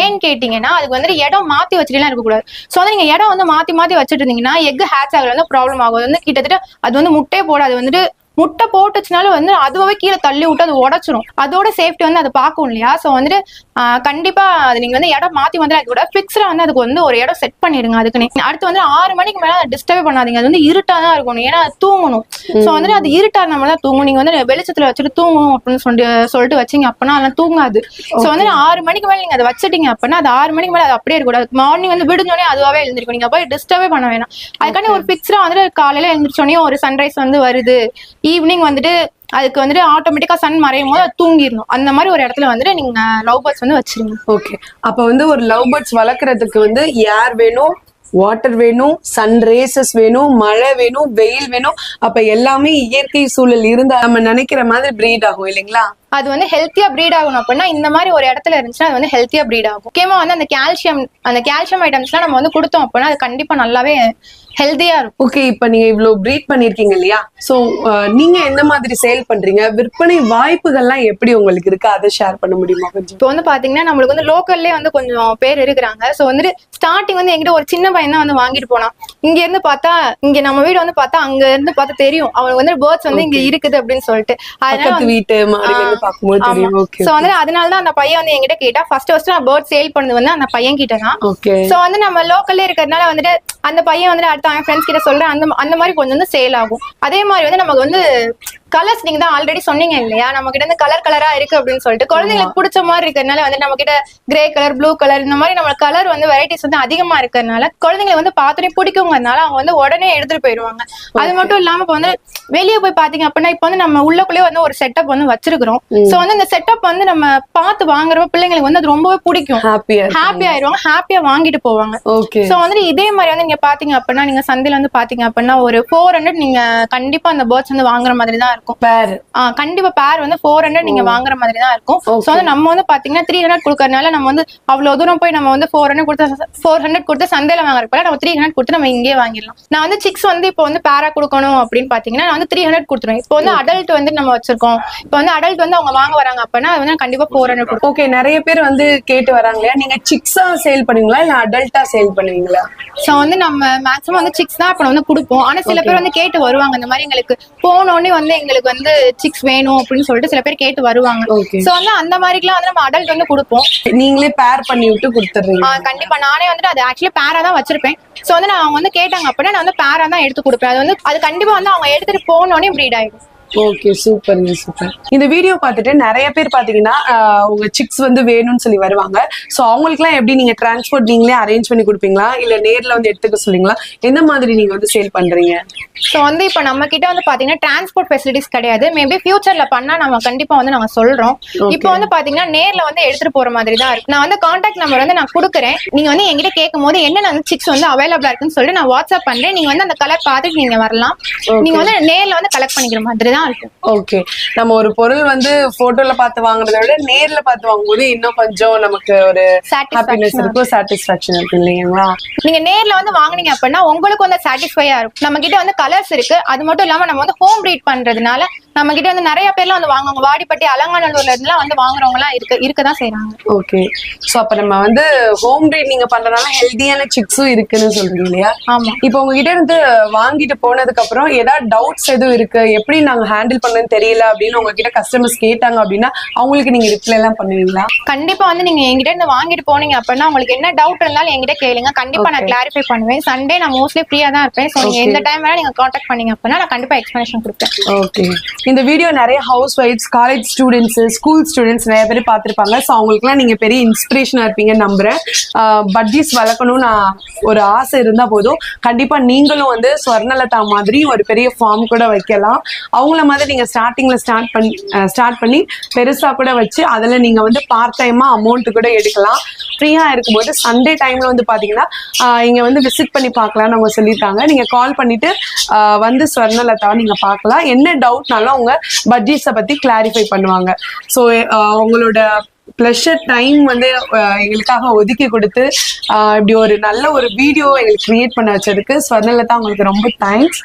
ஏன்னு கேட்டீங்கன்னா அதுக்கு வந்து இடம் மாத்தி வச்சுட்டுலாம் இருக்க கூடாது. சோ வந்து நீங்க இடம் வந்து மாத்தி மாத்தி வச்சுட்டு இருந்தீங்கன்னா எக் ஹேட்ச் ஆகல வந்து ப்ராப்ளம் ஆகும். வந்து கிட்டத்தட்ட அது வந்து முட்டையே போடாது. வந்துட்டு முட்டை போட்டுச்சுனாலும் வந்து அதுவே கீழே தள்ளி விட்டு அது உடச்சிரும். அதோட சேஃப்டி வந்து அதை பார்க்கும் இல்லையா. சோ வந்துட்டு கண்டிப்பா அது நீங்க வந்து இடம் மாத்தி வந்து கூட பிக்ஸ்டா வந்து அதுக்கு வந்து ஒரு இடம் செட் பண்ணிடுங்க. அதுக்கு அடுத்து வந்து 6 மணிக்கு மேல டிஸ்டர்ப் பண்ணாதீங்க. அது வந்து இருட்டா தான் இருக்கணும், ஏன்னா அது தூங்கணும். சோ வந்துட்டு அது இருட்டா நம்ம தான் தூங்கும். நீங்க வந்து வெளிச்சத்துல வச்சுட்டு தூங்கணும் அப்படின்னு சொல்லிட்டு வச்சீங்க அப்படின்னா அதெல்லாம் தூங்காது. சோ வந்து 6 மணிக்கு மேல நீங்க அதை வச்சுட்டீங்க அப்படின்னா அது 6 மணிக்கு மேல அது அப்படியே இருக்கக்கூடாது. மார்னிங் வந்து விடுஞ்சோடனே அதுவாவே எழுந்திருக்கும். நீங்க போய் டிஸ்டர்பே பண்ண வேணாம். அதுக்காண்டி ஒரு பிக்ஸ்டா வந்து காலையில எழுந்திரிச்சோடனே ஒரு சன்ரைஸ் வந்து வருது, ஈவினிங் வந்துட்டு அதுக்கு வந்துட்டு ஆட்டோமேட்டிக்கா சன் மறையும் போது அது தூங்கிடணும். அந்த மாதிரி ஒரு இடத்துல வந்துட்டு நீங்க லவ் பேர்ட்ஸ் வந்து வச்சிருங்க. ஓகே, அப்ப வந்து ஒரு லவ் பேர்ட்ஸ் வளர்க்கறதுக்கு வந்து ஏர் வேணும், வாட்டர் வேணும், சன் ரேசஸ் வேணும், மழை வேணும், வெயில் வேணும். அப்ப எல்லாமே இயற்கை சூழல் இருந்தா நம்ம நினைக்கிற மாதிரி பிரீட் ஆகும் இல்லைங்களா. அது வந்து ஹெல்த்தியா பிரீட் ஆகணும் அப்படின்னா இந்த மாதிரி ஒரு இடத்துல இருந்துச்சுன்னா அது வந்து ஹெல்த்தியா பிரீட் ஆகும். முக்கியமா வந்து அந்த கால்சியம் ஐட்டம்ஸ்லாம் நம்ம வந்து கொடுத்தோம் அப்படின்னா அது கண்டிப்பா நல்லாவே ஹெல்த்தியா இருக்கும். ஓகே, இப்ப நீங்க இவ்வளவு பிரீட் பண்ணிருக்கீங்க இல்லையா, சோ நீங்க என்ன மாதிரி சேல் பண்றீங்க, விற்பனை வாய்ப்புகள்லாம் எப்படி உங்களுக்கு இருக்கு, அதை ஷேர் பண்ண முடியுமா கொஞ்சம்? இப்போ வந்து பாத்தீங்கன்னா நம்மளுக்கு வந்து லோக்கல்லே வந்து கொஞ்சம் பேர் இருக்கிறாங்க. சோ வந்துட்டு ஸ்டார்டிங் வந்து என்கிட்ட ஒரு சின்ன பையன் தான் வந்து வாங்கிட்டு போனான். இங்க இருந்து பார்த்தா இங்க நம்ம வீடு வந்து பார்த்தா அங்க இருந்து பார்த்தா தெரியும் அவனுக்கு வந்து பேர்ட்ஸ் வந்து இங்க இருக்குது அப்படின்னு சொல்லிட்டு. அதனால வீட்டு மாடியில பார்க்கும்போது தெரியும். ஓகே, சோ வந்து அதனாலதான் அந்த பையன் வந்து என்கிட்ட கேட்டா ஃபர்ஸ்ட் நான் பேர்ட் சேல் பண்ணது வந்து அந்த பையன் கிட்ட தான். ஓகே, சோ வந்து நம்ம லோக்கல்ல இருக்கிறதுனால வந்துட்டு அந்த பையன் வந்துட்டு அடுத்த அவன் ஃப்ரெண்ட்ஸ் கிட்ட சொல்றேன், அந்த மாதிரி கொஞ்சம் வந்து சேல் ஆகும். அதே மாதிரி வந்து நமக்கு வந்து கலர்ஸ் நீங்க தான் ஆல்ரெடி சொன்னீங்க இல்லையா, நம்ம கிட்ட வந்து கலரா இருக்கு அப்படின்னு சொல்லிட்டு குழந்தைங்களுக்கு பிடிச்ச மாதிரி இருக்கிறதுனால வந்து நம்ம கிட்ட கிரே கலர், ப்ளூ கலர் இந்த மாதிரி நம்ம கலர் வந்து வெரைட்டிஸ் வந்து அதிகமா இருக்கிறதுனால குழந்தைங்களை வந்து பார்த்தோன்னே பிடிக்குங்கிறதுனால அவங்க வந்து உடனே எடுத்துட்டு போயிடுவாங்க. அது மட்டும் இல்லாம இப்ப வந்து வெளியே போய் பாத்தீங்க அப்படின்னா இப்ப வந்து நம்ம உள்ளக்குள்ளே வந்து ஒரு செட்டப் வந்து வச்சிருக்கிறோம். சோ வந்து இந்த செட்டப் வந்து நம்ம பார்த்து வாங்குறப்ப பிள்ளைங்களுக்கு வந்து அது ரொம்பவே பிடிக்கும், ஹாப்பி ஆயிடுவாங்க, ஹாப்பியா வாங்கிட்டு போவாங்க. சோ வந்து இதே மாதிரி வந்து நீங்க பாத்தீங்க அப்படின்னா நீங்க சந்தையில வந்து பாத்தீங்க அப்படின்னா ஒரு 400 நீங்க கண்டிப்பா அந்த பேர்ட்ஸ் வந்து வாங்குற மாதிரி தான் இருக்கும். கண்டிப்பா பேர் வந்து 400 நீங்க வாங்குற மாதிரி தான் இருக்கும். சோ வந்து நம்ம வந்து பாத்தீங்கன்னா 300 கொடுக்கறதுனால நம்ம வந்து அவ்வளவு தூரம் போய் நம்ம வந்து 400 கொடுத்து சந்தையில வாங்குறப்ப நம்ம 300 கொடுத்து நம்ம இங்கே வாங்கிடலாம். நான் வந்து சிக்ஸ் வந்து இப்போ வந்து பேரா கொடுக்கணும் அப்படின்னு பாத்தீங்கன்னா நான் வந்து 300 கொடுத்துருவேன். இப்போ வந்து அடல்ட் வந்து நம்ம வச்சிருக்கோம். இப்போ வந்து அடல்ட் வந்து அவங்க வாங்க வராங்க அப்படின்னா அது வந்து கண்டிப்பா 400 கொடுக்கும். ஓகே, நிறைய பேர் வந்து கேட்டு வராங்க இல்லையா, நீங்க சிக்ஸா சேல் பண்ணுவீங்களா இல்ல அடல்ட்டா சேல் பண்ணுவீங்களா? சோ வந்து நம்ம மேக்ஸிமம் வந்து சிக்ஸ் தான் அப்ப வந்து கொடுப்போம். ஆனா சில பேர் வந்து கேட்டு வருவாங்க இந்த மாதிரி எங்களுக்கு போனோடனே வந்து எங்களுக்கு வந்து சிக்ஸ் வேணும் அப்படின்னு சொல்லிட்டு சில பேர் கேட்டு வருவாங்க. சோ வந்து அந்த மாதிரிலாம் வந்து நம்ம அடல்ட் வந்து கொடுப்போம். நீங்களே பேர் பண்ணி விட்டு கொடுத்துறீங்க? கண்டிப்பா நானே வந்துட்டு அது ஆக்சுவலி பேரா தான் வச்சிருப்பேன். சோ வந்து அவங்க வந்து கேட்டாங்க அப்படின்னா நான் வந்து பேரா தான் எடுத்து கொடுப்பேன். அது கண்டிப்பா வந்து அவங்க எடுத்துட்டு போனோடனே பிரீட் ஆயிடும். ஓகே, சூப்பருங்க, சூப்பர். இந்த வீடியோ பார்த்துட்டு நிறைய பேர் பாத்தீங்கன்னா உங்க சிக்ஸ் வந்து வேணும்னு சொல்லி வருவாங்க. சோ அவங்களுக்குலாம் எப்படி நீங்க டிரான்ஸ்போர்ட் நீங்களே அரேஞ்ச் பண்ணி கொடுப்பீங்களா, இல்ல நேர்ல வந்து எடுத்துக்க சொல்லுங்களா, எந்த மாதிரி நீங்க வந்து சேல் பண்றீங்க? ஸோ வந்து இப்போ நம்ம கிட்ட வந்து பாத்தீங்கன்னா டிரான்ஸ்போர்ட் ஃபெசிலிட்டிஸ் கிடையாது. மேபி ஃபியூச்சர்ல பண்ணா நம்ம கண்டிப்பா வந்து நாங்க சொல்றோம். இப்போ வந்து பாத்தீங்கன்னா நேர்ல வந்து எடுத்துட்டு போற மாதிரி தான் இருக்கு. நான் வந்து கான்டாக்ட் நம்பர் வந்து நான் கொடுக்குறேன். நீங்க வந்து என்கிட்ட கேட்கும் போது என்னென்ன சிக்ஸ் வந்து அவைலபிளா இருக்குன்னு சொல்லிட்டு நான் வாட்ஸ்அப் பண்றேன். நீங்க வந்து அந்த கலர் பார்த்துட்டு நீங்க வரலாம். நீங்க வந்து நேர்ல வந்து கலெக்ட் பண்ணிக்கிற மாதிரி தான் இருக்கு. ஓகே, நம்ம ஒரு பொருள் வந்து போட்டோல பார்த்து வாங்குறத விட நேர்ல பார்த்து வாங்கும்போது இன்னும் கொஞ்சம் நமக்கு ஒரு ஹாப்பினஸ் இருக்கும், சாட்டிஸ்ஃபேக்ஷன் இருக்கு இல்லைங்களா? நீங்க நேர்ல வந்து வாங்குனீங்க அப்படின்னா உங்களுக்கு வந்து சாட்டிஸ்ஃபையா இருக்கும். நம்ம கிட்ட வந்து கலர்ஸ் இருக்கு. அது மட்டும் இல்லாம நம்ம வந்து ஹோம் ப்ரீட் பண்றதுனால நம்ம கிட்ட வந்து நிறைய பேர்லாம் வந்து வாங்குவாங்க. வாடிப்பட்டி, அலங்காநல்லூர்ல இருந்துலாம் வந்து வாங்குறவங்க எல்லாம் இருக்கதான் செய்யறாங்க. ஓகே, சோ அப்ப நம்ம வந்து ஹோம் ப்ரீட் நீங்க பண்றதுனால ஹெல்தியான சிக்ஸும் இருக்குன்னு சொல்றீங்க இல்லையா? ஆமா. இப்போ உங்ககிட்ட இருந்து வாங்கிட்டு போனதுக்கு அப்புறம் ஏதாவது டவுட்ஸ் எதுவும் இருக்கு, எப்படி நாங்க ஹேண்டில் பண்ணணும்னு தெரியல அப்படின்னு உங்ககிட்ட கஸ்டமர்ஸ் கேட்டாங்க அப்படின்னா அவங்களுக்கு நீங்க ரிப்ளை எல்லாம் பண்ணுவீங்களா? கண்டிப்பா வந்து நீங்க என்கிட்ட இருந்து வாங்கிட்டு போனீங்க அப்படின்னா உங்களுக்கு என்ன டவுட் இருந்தாலும் என்கிட்ட கேளுங்க. கண்டிப்பா நான் கிளாரிஃபை பண்ணுவேன். சண்டே நான் மோஸ்ட்லி ஃப்ரீயா தான் இருப்பேன். சோ நீங்க எந்த டைம் வேணா நீங்க கான்டாக்ட் பண்ணீங்க அப்படின்னா நான் கண்டிப்பா எக்ஸ்பிளனேஷன் கொடுப்பேன். ஓகே, இந்த வீடியோ நிறைய ஹவுஸ் ஒய்ஃப்ஸ், காலேஜ் ஸ்டூடெண்ட்ஸ், ஸ்கூல் ஸ்டூடெண்ட்ஸ் நிறைய பேர் பார்த்திருப்பாங்க. ஸோ அவங்களுக்குலாம் நீங்க பெரிய இன்ஸ்பிரேஷனா இருப்பீங்கன்னு நம்புறேன். பட்ஜீஸ் வளர்க்கணும்னு ஒரு ஆசை இருந்தா போதும், கண்டிப்பா நீங்களும் வந்து ஸ்வர்ணலதா மாதிரி ஒரு பெரிய ஃபார்ம் கூட வைக்கலாம். அவங்கள மாதிரி நீங்க ஸ்டார்டிங்ல ஸ்டார்ட் பண்ணி பெருசா கூட வச்சு அதுல நீங்க வந்து பார்ட் டைமா அமௌண்ட் கூட எடுக்கலாம். ஃப்ரீயா இருக்கும்போது சண்டே டைம்ல வந்து பாத்தீங்கன்னா இங்க வந்து விசிட் பண்ணி பார்க்கலாம்னு அவங்க சொல்லியிருக்காங்க. நீங்க கால் பண்ணிட்டு வந்து ஸ்வர்ணலதா நீங்க பார்க்கலாம். என்ன டவுட்னாலும் அவங்க பட்ஜெட்ஸை பத்தி கிளாரிஃபை பண்ணுவாங்க. ஸோ உங்களோட ப்ளஷர் டைம் வந்து எங்களுக்காக ஒதுக்கி கொடுத்து இப்படி ஒரு நல்ல ஒரு வீடியோ எங்களுக்கு கிரியேட் பண்ண வச்சதுக்கு ஸ்வர்ணலதா உங்களுக்கு ரொம்ப தேங்க்ஸ்.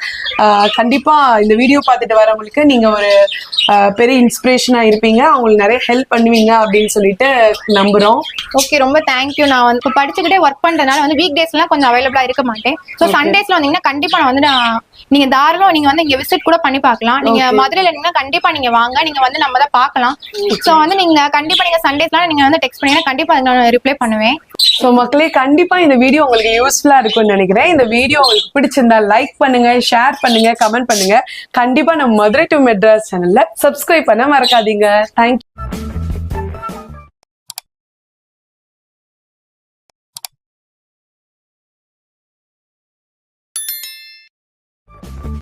கண்டிப்பா இந்த வீடியோ பார்த்துட்டு வரவங்களுக்கு நீங்க ஒரு பெரிய இன்ஸ்பிரேஷனா இருப்பீங்க, அவங்களுக்கு நிறைய ஹெல்ப் பண்ணுவீங்க அப்படின்னு சொல்லிட்டு நம்புறோம். ஓகே, ரொம்ப தேங்க்யூ. நான் வந்து இப்போ படிச்சுக்கிட்டே ஒர்க் பண்றதுனால வந்து வீக் டேஸ்லாம் கொஞ்சம் அவைலபிளா இருக்க மாட்டேன். ஸோ சண்டேஸ்ல வந்தீங்கன்னா கண்டிப்பா நான் வந்து நீங்க தாராளம் நீங்க வந்து இங்க விசிட் கூட பண்ணி பார்க்கலாம். நீங்க மதுரையில இருந்தீங்கன்னா கண்டிப்பா நீங்க வாங்க, நீங்க வந்து நம்ம தான் பார்க்கலாம். ஸோ வந்து நீங்க கண்டிப்பா நீங்க சண்டேஸ்லாம் நீங்க வந்து டெக்ஸ்ட் பண்ணீங்கன்னா கண்டிப்பா நான் ரிப்ளை பண்ணுவேன். ஸோ மக்களே, கண்டிப்பா இந்த வீடியோ உங்களுக்கு யூஸ்ஃபுல்லா இருக்கும்னு நினைக்கிறேன். இந்த வீடியோ உங்களுக்கு பிடிச்சிருந்தா லைக் பண்ணுங்க, ஷேர் பண்ணுங்க, கமெண்ட் பண்ணுங்க. கண்டிப்பா நம்ம மதுரை டு மெட்ராஸ் சேனல்ல சப்ஸ்கிரைப் பண்ண மறக்காதீங்க. தேங்க்யூ.